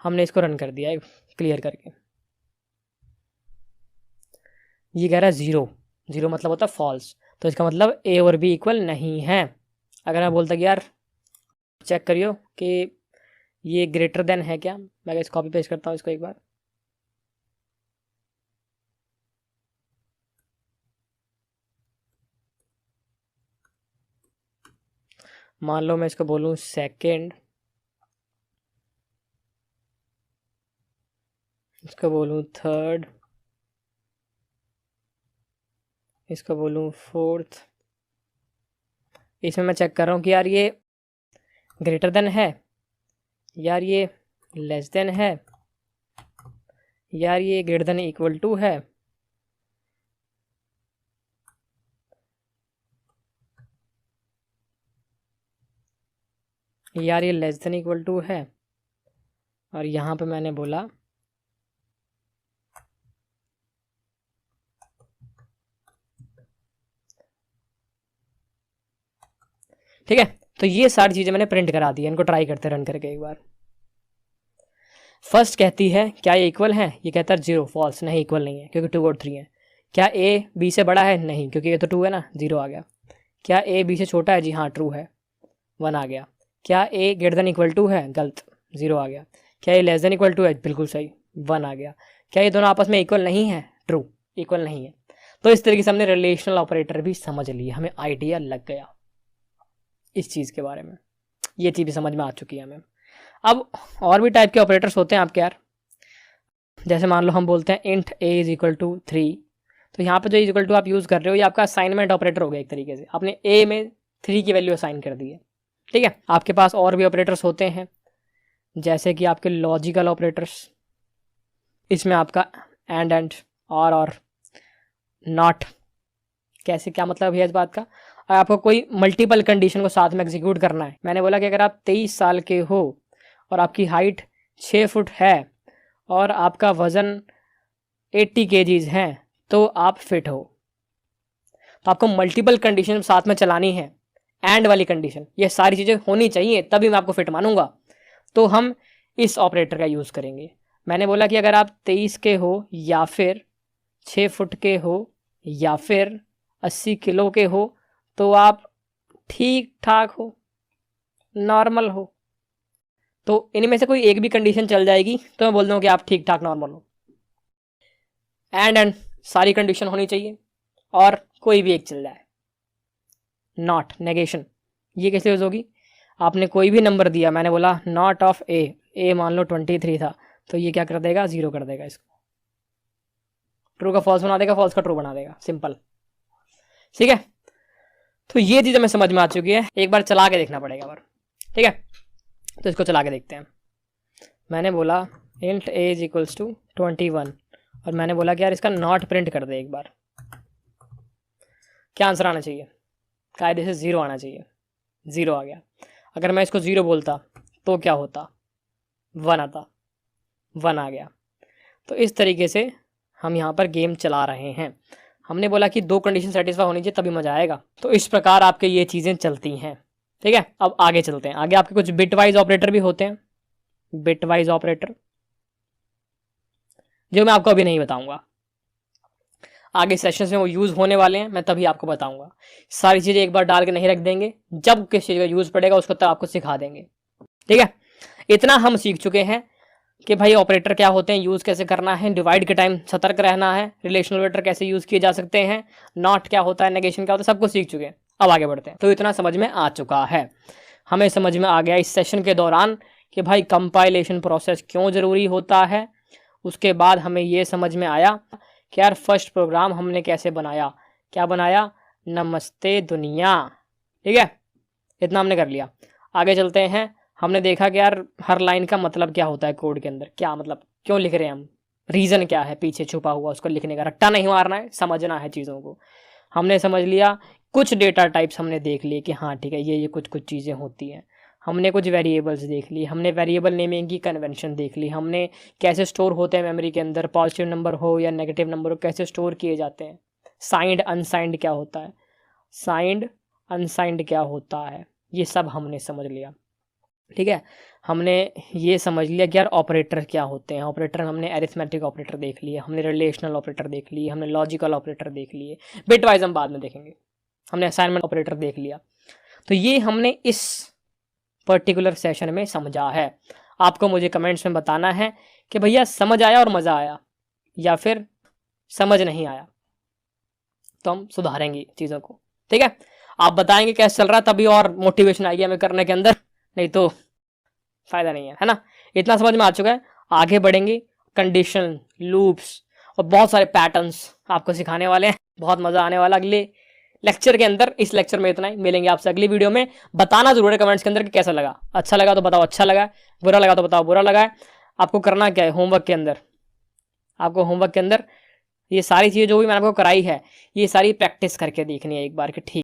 हमने इसको रन कर दिया है क्लियर करके। ये कह रहा है 0, 0 मतलब होता है फॉल्स, तो इसका मतलब a और b इक्वल नहीं है। अगर मैं बोलता कि यार चेक करियो कि ये ग्रेटर देन है क्या, मैं इस कॉपी पेस्ट करता हूँ इसको एक बार। मान लो मैं इसको बोलूँ सेकेंड, इसको बोलूँ थर्ड, इसको बोलूँ फोर्थ। इसमें मैं चेक कर रहा हूँ कि यार ये ग्रेटर देन है, यार ये लेस देन है, यार ये ग्रेटर देन इक्वल टू है, यार ये लेस देन इक्वल टू है, और यहाँ पे मैंने बोला ठीक है। तो ये सारी चीज़ें मैंने प्रिंट करा दी है, इनको ट्राई करते रन करके एक बार। फर्स्ट कहती है क्या ये इक्वल है, ये कहता है 0, फॉल्स, नहीं इक्वल नहीं है क्योंकि 2 और 3 है। क्या a b से बड़ा है, नहीं क्योंकि ये तो 2 है ना, 0 आ गया। क्या a b से छोटा है, जी हाँ ट्रू है, 1 आ गया। क्या a greater than equal to है, गलत, 0 आ गया। क्या ये लेस देन इक्वल टू है, बिल्कुल सही, 1 आ गया। क्या ये दोनों आपस में इक्वल नहीं है, ट्रू, इक्वल नहीं है। तो इस तरीके से हमने रिलेशनल ऑपरेटर भी समझ लिया, हमें आइडिया लग गया इस चीज़ के बारे में, ये चीज़ भी समझ में आ चुकी है हमें। अब और भी टाइप के ऑपरेटर्स होते हैं आपके यार, जैसे मान लो हम बोलते हैं int a is equal to 3, तो यहाँ पे जो इज इक्वल टू आप यूज़ कर रहे हो ये आपका असाइनमेंट ऑपरेटर हो गया एक तरीके से, आपने a में 3 की वैल्यू असाइन कर दी है। ठीक है, आपके पास और भी ऑपरेटर्स होते हैं जैसे कि आपके लॉजिकल ऑपरेटर्स, इसमें आपका एंड और नॉट, कैसे क्या मतलब है इस बात का। आपको कोई मल्टीपल कंडीशन को साथ में एग्जीक्यूट करना है। मैंने बोला कि अगर आप 23 साल के हो और आपकी हाइट 6 फुट है और आपका वज़न 80 केजीज है तो आप फिट हो। तो आपको मल्टीपल कंडीशन साथ में चलानी है, एंड वाली कंडीशन, ये सारी चीज़ें होनी चाहिए तभी मैं आपको फिट मानूंगा। तो हम इस ऑपरेटर का यूज़ करेंगे। मैंने बोला कि अगर आप 23 के हो या फिर 6 फुट के हो या फिर 80 किलो के हो तो आप ठीक ठाक हो, नॉर्मल हो। तो इनमें से कोई एक भी कंडीशन चल जाएगी तो मैं बोल दूँ कि आप ठीक ठाक नॉर्मल हो। एंड सारी कंडीशन होनी चाहिए और कोई भी एक चल जाए। नॉट नेगेशन ये कैसे यूज़ होगी? आपने कोई भी नंबर दिया, मैंने बोला नॉट ऑफ ए मान लो 23 था, तो ये क्या कर देगा? 0 कर देगा इसको। ट्रू का फॉल्स बना देगा, फॉल्स का ट्रू बना देगा, सिंपल। ठीक है, तो ये चीज़ हमें समझ में आ चुकी है। एक बार चला के देखना पड़ेगा बार, ठीक है? तो इसको चला के देखते हैं। मैंने बोला int a is equals to 21 और मैंने बोला कि यार इसका नॉट प्रिंट कर दे एक बार। क्या आंसर आना चाहिए? कायदे से 0 आना चाहिए। 0 आ गया। अगर मैं इसको 0 बोलता तो क्या होता? 1 आता। 1 आ गया। तो इस तरीके से हम यहाँ पर गेम चला रहे हैं। हमने बोला कि 2 कंडीशन सेटिस्फाई होनी चाहिए तभी मजा आएगा। तो इस प्रकार आपके ये चीज़ें चलती हैं, ठीक है? अब आगे चलते हैं। आगे आपके कुछ बिट वाइज ऑपरेटर भी होते हैं, बिट वाइज ऑपरेटर, जो मैं आपको अभी नहीं बताऊंगा। आगे सेशंस में वो यूज़ होने वाले हैं, मैं तभी आपको बताऊंगा। सारी चीज़ें एक बार डाल के नहीं रख देंगे, जब किस चीज़ का यूज़ पड़ेगा उसको तब आपको सिखा देंगे, ठीक है? इतना हम सीख चुके हैं कि भाई ऑपरेटर क्या होते हैं, यूज़ कैसे करना है, डिवाइड के टाइम सतर्क रहना है, रिलेशनल ऑपरेटर कैसे यूज़ किए जा सकते हैं, नॉट क्या होता है, नेगेशन क्या होता है, सब कुछ सीख चुके हैं। अब आगे बढ़ते हैं। तो इतना समझ में आ चुका है। हमें समझ में आ गया इस सेशन के दौरान कि भाई कंपाइलेशन प्रोसेस क्यों ज़रूरी होता है। उसके बाद हमें ये समझ में आया कि यार फर्स्ट प्रोग्राम हमने कैसे बनाया। क्या बनाया? नमस्ते दुनिया, ठीक है? इतना हमने कर लिया। आगे चलते हैं। हमने देखा कि यार हर लाइन का मतलब क्या होता है कोड के अंदर, क्या मतलब, क्यों लिख रहे हैं हम, रीज़न क्या है पीछे छुपा हुआ, उसको लिखने का। रट्टा नहीं मारना है, समझना है चीज़ों को। हमने समझ लिया। कुछ डेटा टाइप्स हमने देख लिए कि हाँ ठीक है ये कुछ चीज़ें होती हैं। हमने कुछ वेरिएबल्स देख ली, हमने वेरिएबल नेमिंग की कन्वेंशन देख ली, हमने कैसे स्टोर होते हैं मेमोरी के अंदर, पॉजिटिव नंबर हो या नेगेटिव नंबर हो कैसे स्टोर किए जाते हैं, साइंड अनसाइंड क्या होता है, साइंड अनसाइंड क्या होता है, ये सब हमने समझ लिया, ठीक है? हमने ये समझ लिया कि यार ऑपरेटर क्या होते हैं। ऑपरेटर हमने एरिथमेटिक ऑपरेटर देख लिए, हमने रिलेशनल ऑपरेटर देख लिए, हमने लॉजिकल ऑपरेटर देख लिए, बिटवाइज हम बाद में देखेंगे। हमने असाइनमेंट ऑपरेटर देख लिया। तो ये हमने इस पर्टिकुलर सेशन में समझा है। आपको मुझे कमेंट्स में बताना है कि भैया समझ आया और मज़ा आया या फिर समझ नहीं आया, तो हम सुधारेंगे चीज़ों को, ठीक है? आप बताएंगे कैसे चल रहा है, तभी और मोटिवेशन आएगी हमें करने के अंदर, नहीं तो फ़ायदा नहीं है ना? इतना समझ में आ चुका है। आगे बढ़ेंगे। कंडीशन, लूप्स और बहुत सारे पैटर्न्स आपको सिखाने वाले हैं। बहुत मज़ा आने वाला अगले लेक्चर के अंदर। इस लेक्चर में इतना ही। मिलेंगे आपसे अगली वीडियो में। बताना जरूर है कमेंट्स के अंदर कि कैसा लगा। अच्छा लगा तो बताओ अच्छा लगा, बुरा लगा तो बताओ बुरा लगा है। आपको करना क्या है होमवर्क के अंदर? आपको होमवर्क के अंदर ये सारी चीज़ें जो भी मैंने आपको कराई है ये सारी प्रैक्टिस करके देखनी है एक बार कि ठीक